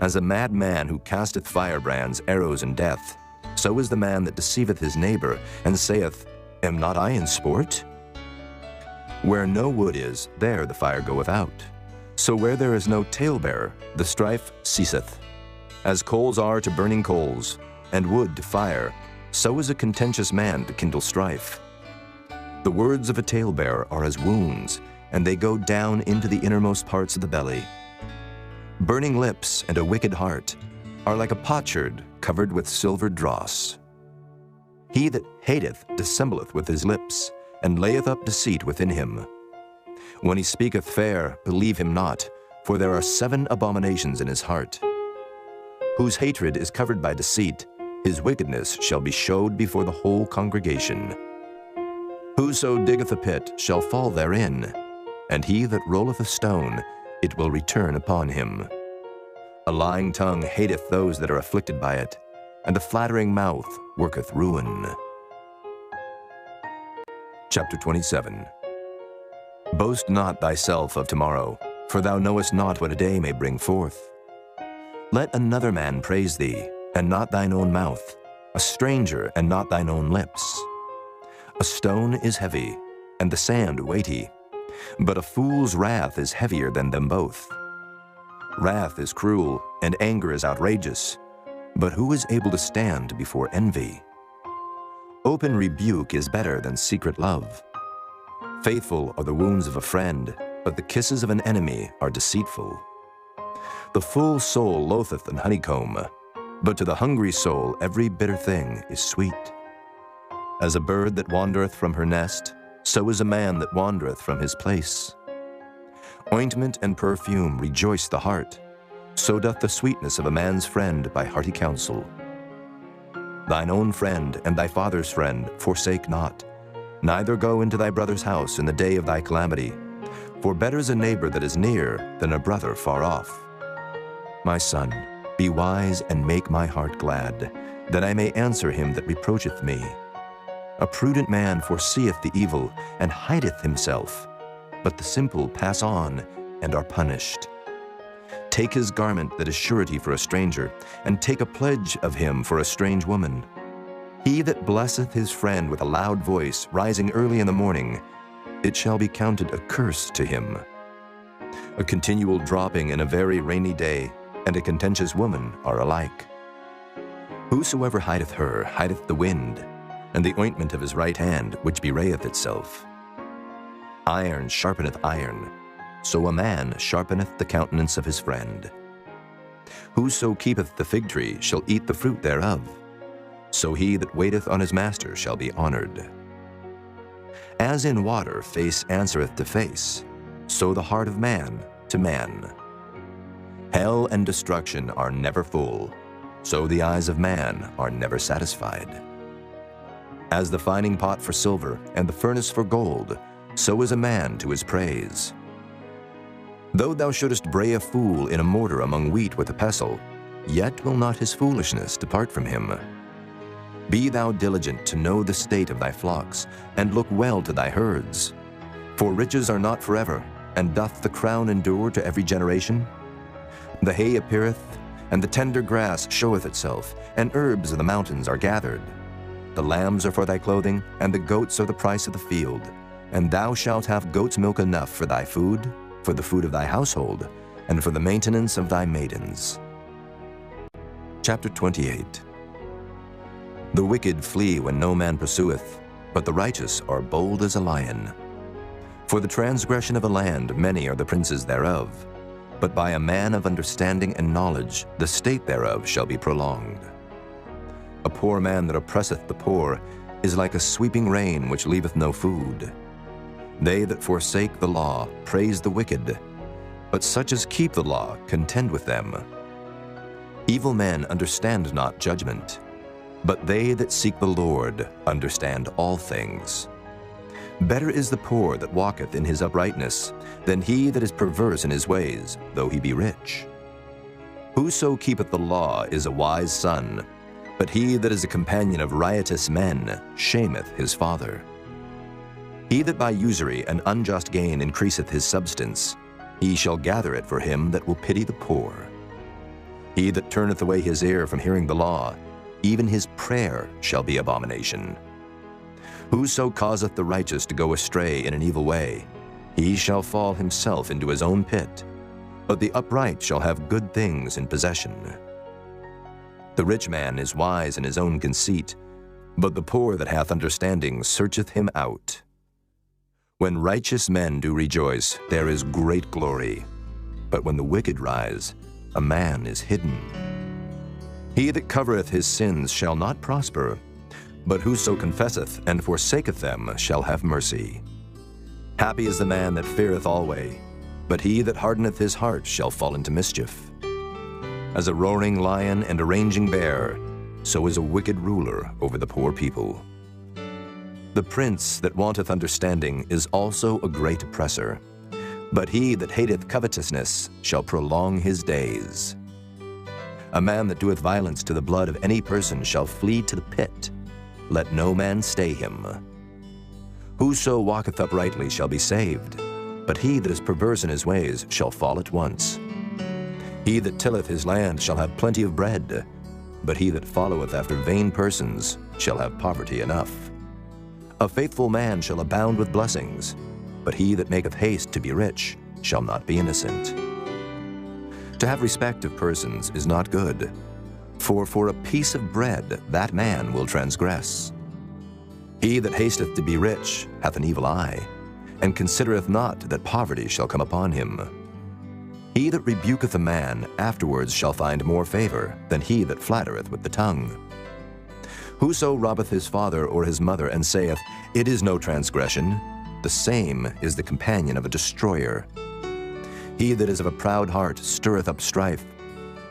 As a mad man who casteth firebrands, arrows, and death, so is the man that deceiveth his neighbor, and saith, Am not I in sport? Where no wood is, there the fire goeth out. So where there is no talebearer, the strife ceaseth. As coals are to burning coals, and wood to fire, so is a contentious man to kindle strife. The words of a talebearer are as wounds, and they go down into the innermost parts of the belly. Burning lips and a wicked heart are like a potsherd covered with silver dross. He that hateth dissembleth with his lips, and layeth up deceit within him. When he speaketh fair, believe him not, for there are 7 abominations in his heart. Whose hatred is covered by deceit, his wickedness shall be showed before the whole congregation. Whoso diggeth a pit shall fall therein, and he that rolleth a stone, it will return upon him. A lying tongue hateth those that are afflicted by it, and a flattering mouth worketh ruin. Chapter 27. Boast not thyself of tomorrow, for thou knowest not what a day may bring forth. Let another man praise thee, and not thine own mouth, a stranger, and not thine own lips. A stone is heavy, and the sand weighty, but a fool's wrath is heavier than them both. Wrath is cruel, and anger is outrageous, but who is able to stand before envy? Open rebuke is better than secret love. Faithful are the wounds of a friend, but the kisses of an enemy are deceitful. The full soul loatheth an honeycomb, but to the hungry soul every bitter thing is sweet. As a bird that wandereth from her nest, so is a man that wandereth from his place. Ointment and perfume rejoice the heart, so doth the sweetness of a man's friend by hearty counsel. Thine own friend and thy father's friend forsake not, neither go into thy brother's house in the day of thy calamity, for better is a neighbor that is near than a brother far off. My son, be wise and make my heart glad, that I may answer him that reproacheth me. A prudent man foreseeth the evil, and hideth himself, but the simple pass on and are punished. Take his garment that is surety for a stranger, and take a pledge of him for a strange woman. He that blesseth his friend with a loud voice, rising early in the morning, it shall be counted a curse to him. A continual dropping in a very rainy day, and a contentious woman are alike. Whosoever hideth her hideth the wind, and the ointment of his right hand, which bewrayeth itself. Iron sharpeneth iron, so a man sharpeneth the countenance of his friend. Whoso keepeth the fig tree shall eat the fruit thereof, so he that waiteth on his master shall be honored. As in water face answereth to face, so the heart of man to man. Hell and destruction are never full, so the eyes of man are never satisfied. As the fining pot for silver and the furnace for gold, so is a man to his praise. Though thou shouldest bray a fool in a mortar among wheat with a pestle, yet will not his foolishness depart from him. Be thou diligent to know the state of thy flocks, and look well to thy herds. For riches are not forever, and doth the crown endure to every generation? The hay appeareth, and the tender grass showeth itself, and herbs of the mountains are gathered. The lambs are for thy clothing, and the goats are the price of the field. And thou shalt have goat's milk enough for thy food, for the food of thy household, and for the maintenance of thy maidens. Chapter 28. The wicked flee when no man pursueth, but the righteous are bold as a lion. For the transgression of a land many are the princes thereof, but by a man of understanding and knowledge the state thereof shall be prolonged. A poor man that oppresseth the poor is like a sweeping rain which leaveth no food. They that forsake the law praise the wicked, but such as keep the law contend with them. Evil men understand not judgment, but they that seek the Lord understand all things. Better is the poor that walketh in his uprightness than he that is perverse in his ways, though he be rich. Whoso keepeth the law is a wise son, but he that is a companion of riotous men shameth his father. He that by usury and unjust gain increaseth his substance, he shall gather it for him that will pity the poor. He that turneth away his ear from hearing the law, even his prayer shall be abomination. Whoso causeth the righteous to go astray in an evil way, he shall fall himself into his own pit, but the upright shall have good things in possession. The rich man is wise in his own conceit, but the poor that hath understanding searcheth him out. When righteous men do rejoice, there is great glory. But when the wicked rise, a man is hidden. He that covereth his sins shall not prosper, but whoso confesseth and forsaketh them shall have mercy. Happy is the man that feareth alway, but he that hardeneth his heart shall fall into mischief. As a roaring lion and a raging bear, so is a wicked ruler over the poor people. The prince that wanteth understanding is also a great oppressor, but he that hateth covetousness shall prolong his days. A man that doeth violence to the blood of any person shall flee to the pit. Let no man stay him. Whoso walketh uprightly shall be saved, but he that is perverse in his ways shall fall at once. He that tilleth his land shall have plenty of bread, but he that followeth after vain persons shall have poverty enough. A faithful man shall abound with blessings, but he that maketh haste to be rich shall not be innocent. To have respect of persons is not good, for a piece of bread that man will transgress. He that hasteth to be rich hath an evil eye, and considereth not that poverty shall come upon him. He that rebuketh a man afterwards shall find more favor than he that flattereth with the tongue. Whoso robbeth his father or his mother, and saith, It is no transgression, the same is the companion of a destroyer. He that is of a proud heart stirreth up strife,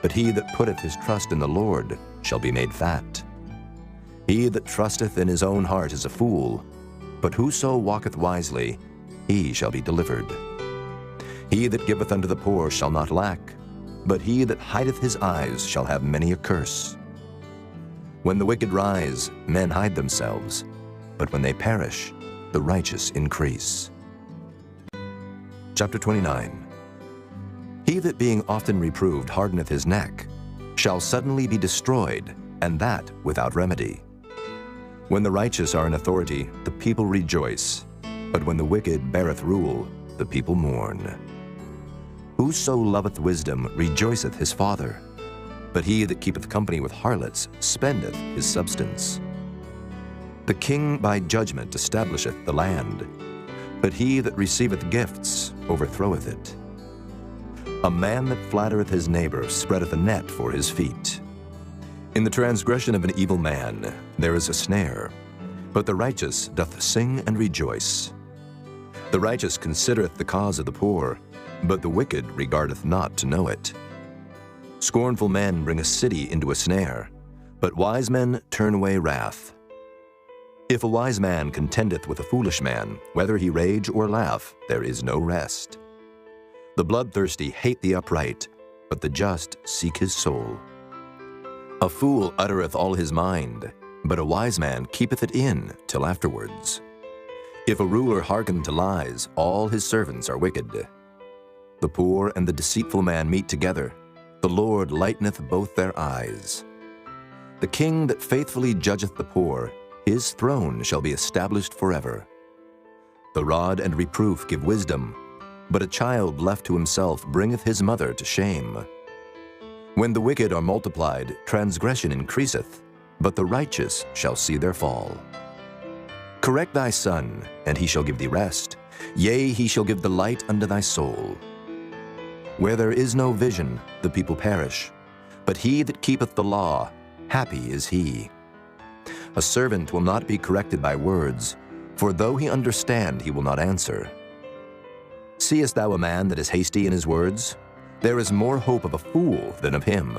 but he that putteth his trust in the Lord shall be made fat. He that trusteth in his own heart is a fool, but whoso walketh wisely, he shall be delivered. He that giveth unto the poor shall not lack, but he that hideth his eyes shall have many a curse. When the wicked rise, men hide themselves, but when they perish, the righteous increase. Chapter 29. He that being often reproved hardeneth his neck shall suddenly be destroyed, and that without remedy. When the righteous are in authority, the people rejoice, but when the wicked beareth rule, the people mourn. Whoso loveth wisdom rejoiceth his father, but he that keepeth company with harlots spendeth his substance. The king by judgment establisheth the land, but he that receiveth gifts overthroweth it. A man that flattereth his neighbor spreadeth a net for his feet. In the transgression of an evil man there is a snare, but the righteous doth sing and rejoice. The righteous considereth the cause of the poor, but the wicked regardeth not to know it. Scornful men bring a city into a snare, but wise men turn away wrath. If a wise man contendeth with a foolish man, whether he rage or laugh, there is no rest. The bloodthirsty hate the upright, but the just seek his soul. A fool uttereth all his mind, but a wise man keepeth it in till afterwards. If a ruler hearken to lies, all his servants are wicked. The poor and the deceitful man meet together. The Lord lighteneth both their eyes. The king that faithfully judgeth the poor, his throne shall be established forever. The rod and reproof give wisdom, but a child left to himself bringeth his mother to shame. When the wicked are multiplied, transgression increaseth, but the righteous shall see their fall. Correct thy son, and he shall give thee rest. Yea, he shall give the light unto thy soul. Where there is no vision, the people perish, but he that keepeth the law, happy is he. A servant will not be corrected by words, for though he understand, he will not answer. Seest thou a man that is hasty in his words? There is more hope of a fool than of him.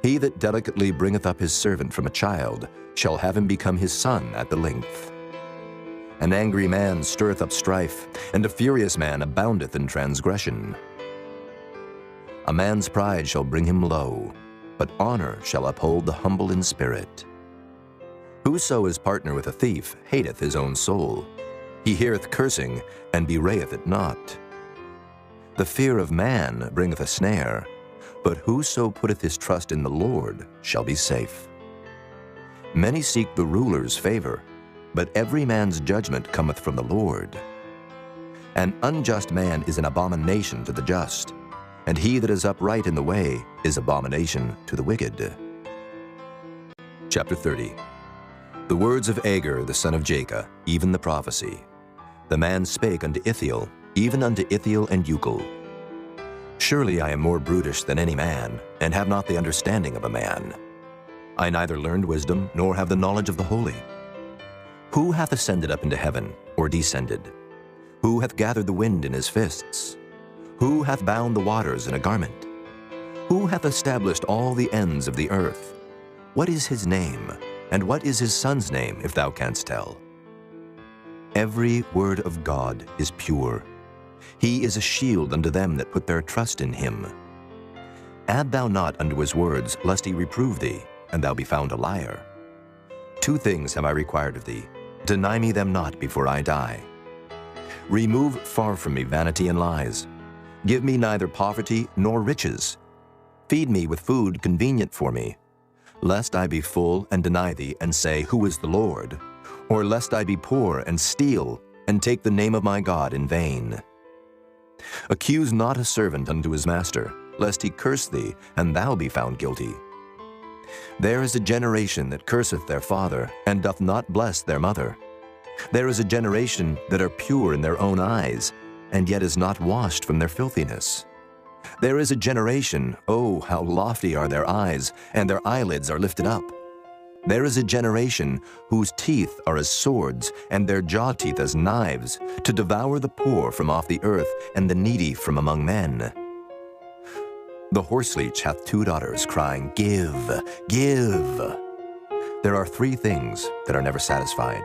He that delicately bringeth up his servant from a child shall have him become his son at the length. An angry man stirreth up strife, and a furious man aboundeth in transgression. A man's pride shall bring him low, but honor shall uphold the humble in spirit. Whoso is partner with a thief hateth his own soul. He heareth cursing, and bewrayeth it not. The fear of man bringeth a snare, but whoso putteth his trust in the Lord shall be safe. Many seek the ruler's favor, but every man's judgment cometh from the Lord. An unjust man is an abomination to the just, and he that is upright in the way is abomination to the wicked. Chapter 30. The words of Agur the son of Jacob, even the prophecy. The man spake unto Ithiel, even unto Ithiel and Euchel. Surely I am more brutish than any man, and have not the understanding of a man. I neither learned wisdom, nor have the knowledge of the holy. Who hath ascended up into heaven, or descended? Who hath gathered the wind in his fists? Who hath bound the waters in a garment? Who hath established all the ends of the earth? What is his name, and what is his son's name, if thou canst tell? Every word of God is pure. He is a shield unto them that put their trust in him. Add thou not unto his words, lest he reprove thee, and thou be found a liar. 2 things have I required of thee. Deny me them not before I die. Remove far from me vanity and lies. Give me neither poverty nor riches. Feed me with food convenient for me, lest I be full and deny thee, and say, Who is the Lord? Or lest I be poor and steal, and take the name of my God in vain. Accuse not a servant unto his master, lest he curse thee, and thou be found guilty. There is a generation that curseth their father, and doth not bless their mother. There is a generation that are pure in their own eyes, and yet is not washed from their filthiness. There is a generation, oh, how lofty are their eyes, and their eyelids are lifted up. There is a generation whose teeth are as swords, and their jaw teeth as knives, to devour the poor from off the earth, and the needy from among men. The horseleech hath 2 daughters, crying, Give, give. There are 3 things that are never satisfied.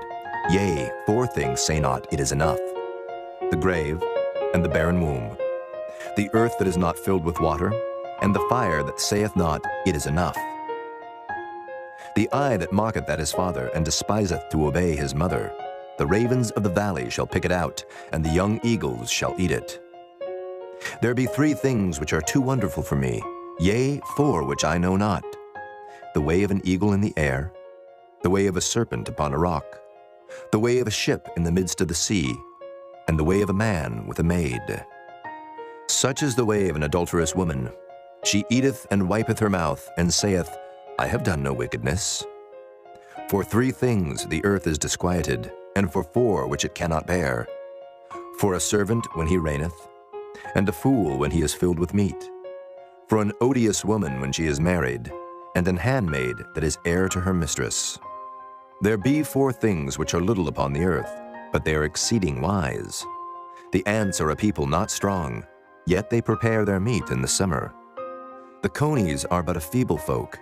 Yea, 4 things say not, It is enough. The grave, and the barren womb, the earth that is not filled with water, and the fire that saith not, It is enough. The eye that mocketh at his father, and despiseth to obey his mother, the ravens of the valley shall pick it out, and the young eagles shall eat it. There be 3 things which are too wonderful for me, yea, 4 which I know not. The way of an eagle in the air, the way of a serpent upon a rock, the way of a ship in the midst of the sea, and the way of a man with a maid. Such is the way of an adulterous woman. She eateth and wipeth her mouth, and saith, I have done no wickedness. For 3 things the earth is disquieted, and for 4 which it cannot bear. For a servant when he reigneth, and a fool when he is filled with meat. For an odious woman when she is married, and an handmaid that is heir to her mistress. There be 4 things which are little upon the earth, but they are exceeding wise. The ants are a people not strong, yet they prepare their meat in the summer. The conies are but a feeble folk,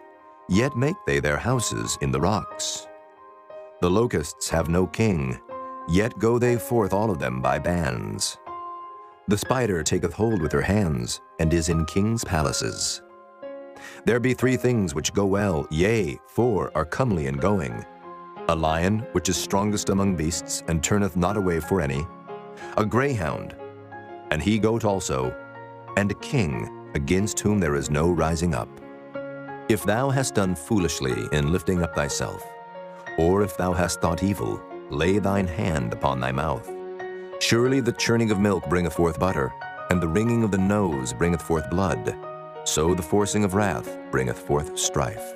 yet make they their houses in the rocks. The locusts have no king, yet go they forth all of them by bands. The spider taketh hold with her hands, and is in kings' palaces. There be 3 things which go well, yea, 4 are comely in going. A lion, which is strongest among beasts, and turneth not away for any. A greyhound, and he goat also, and a king, against whom there is no rising up. If thou hast done foolishly in lifting up thyself, or if thou hast thought evil, lay thine hand upon thy mouth. Surely the churning of milk bringeth forth butter, and the wringing of the nose bringeth forth blood. So the forcing of wrath bringeth forth strife.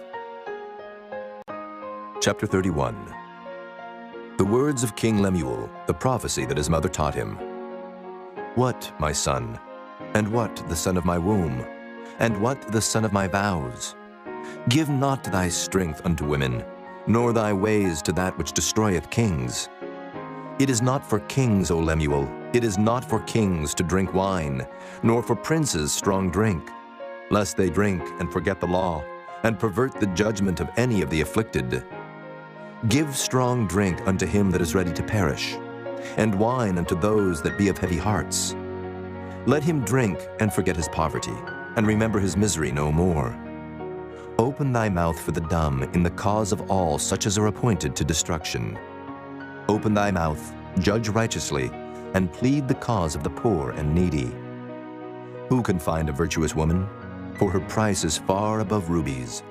Chapter 31. The words of King Lemuel, the prophecy that his mother taught him. What, my son, and what the son of my womb, and what the son of my vows? Give not thy strength unto women, nor thy ways to that which destroyeth kings. It is not for kings, O Lemuel, it is not for kings to drink wine, nor for princes strong drink, lest they drink and forget the law, and pervert the judgment of any of the afflicted. Give strong drink unto him that is ready to perish, and wine unto those that be of heavy hearts. Let him drink and forget his poverty, and remember his misery no more. Open thy mouth for the dumb in the cause of all such as are appointed to destruction. Open thy mouth, judge righteously, and plead the cause of the poor and needy. Who can find a virtuous woman? For her price is far above rubies.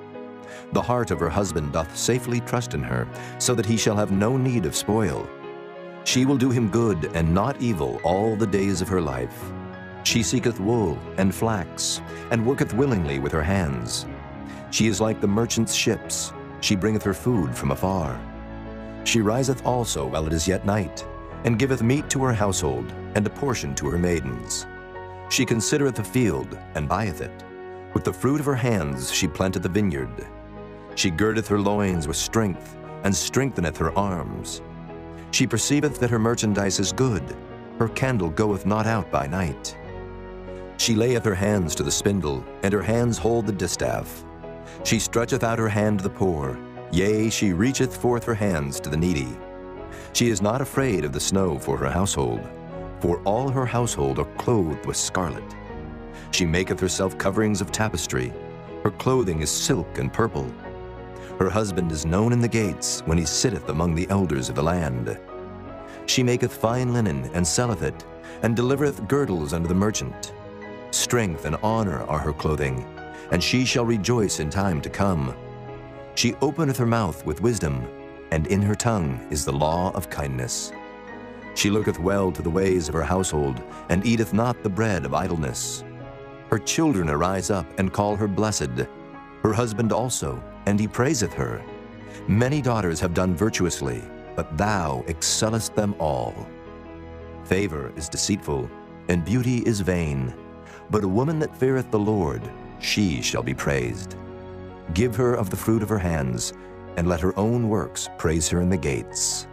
The heart of her husband doth safely trust in her, so that he shall have no need of spoil. She will do him good and not evil all the days of her life. She seeketh wool and flax, and worketh willingly with her hands. She is like the merchant's ships. She bringeth her food from afar. She riseth also while it is yet night, and giveth meat to her household, and a portion to her maidens. She considereth the field, and buyeth it. With the fruit of her hands she planteth the vineyard. She girdeth her loins with strength, and strengtheneth her arms. She perceiveth that her merchandise is good. Her candle goeth not out by night. She layeth her hands to the spindle, and her hands hold the distaff. She stretcheth out her hand to the poor, yea, she reacheth forth her hands to the needy. She is not afraid of the snow for her household, for all her household are clothed with scarlet. She maketh herself coverings of tapestry. Her clothing is silk and purple. Her husband is known in the gates, when he sitteth among the elders of the land. She maketh fine linen, and selleth it, and delivereth girdles unto the merchant. Strength and honor are her clothing, and she shall rejoice in time to come. She openeth her mouth with wisdom, and in her tongue is the law of kindness. She looketh well to the ways of her household, and eateth not the bread of idleness. Her children arise up, and call her blessed. Her husband also, and he praiseth her. Many daughters have done virtuously, but thou excellest them all. Favor is deceitful, and beauty is vain, but a woman that feareth the Lord, she shall be praised. Give her of the fruit of her hands, and let her own works praise her in the gates.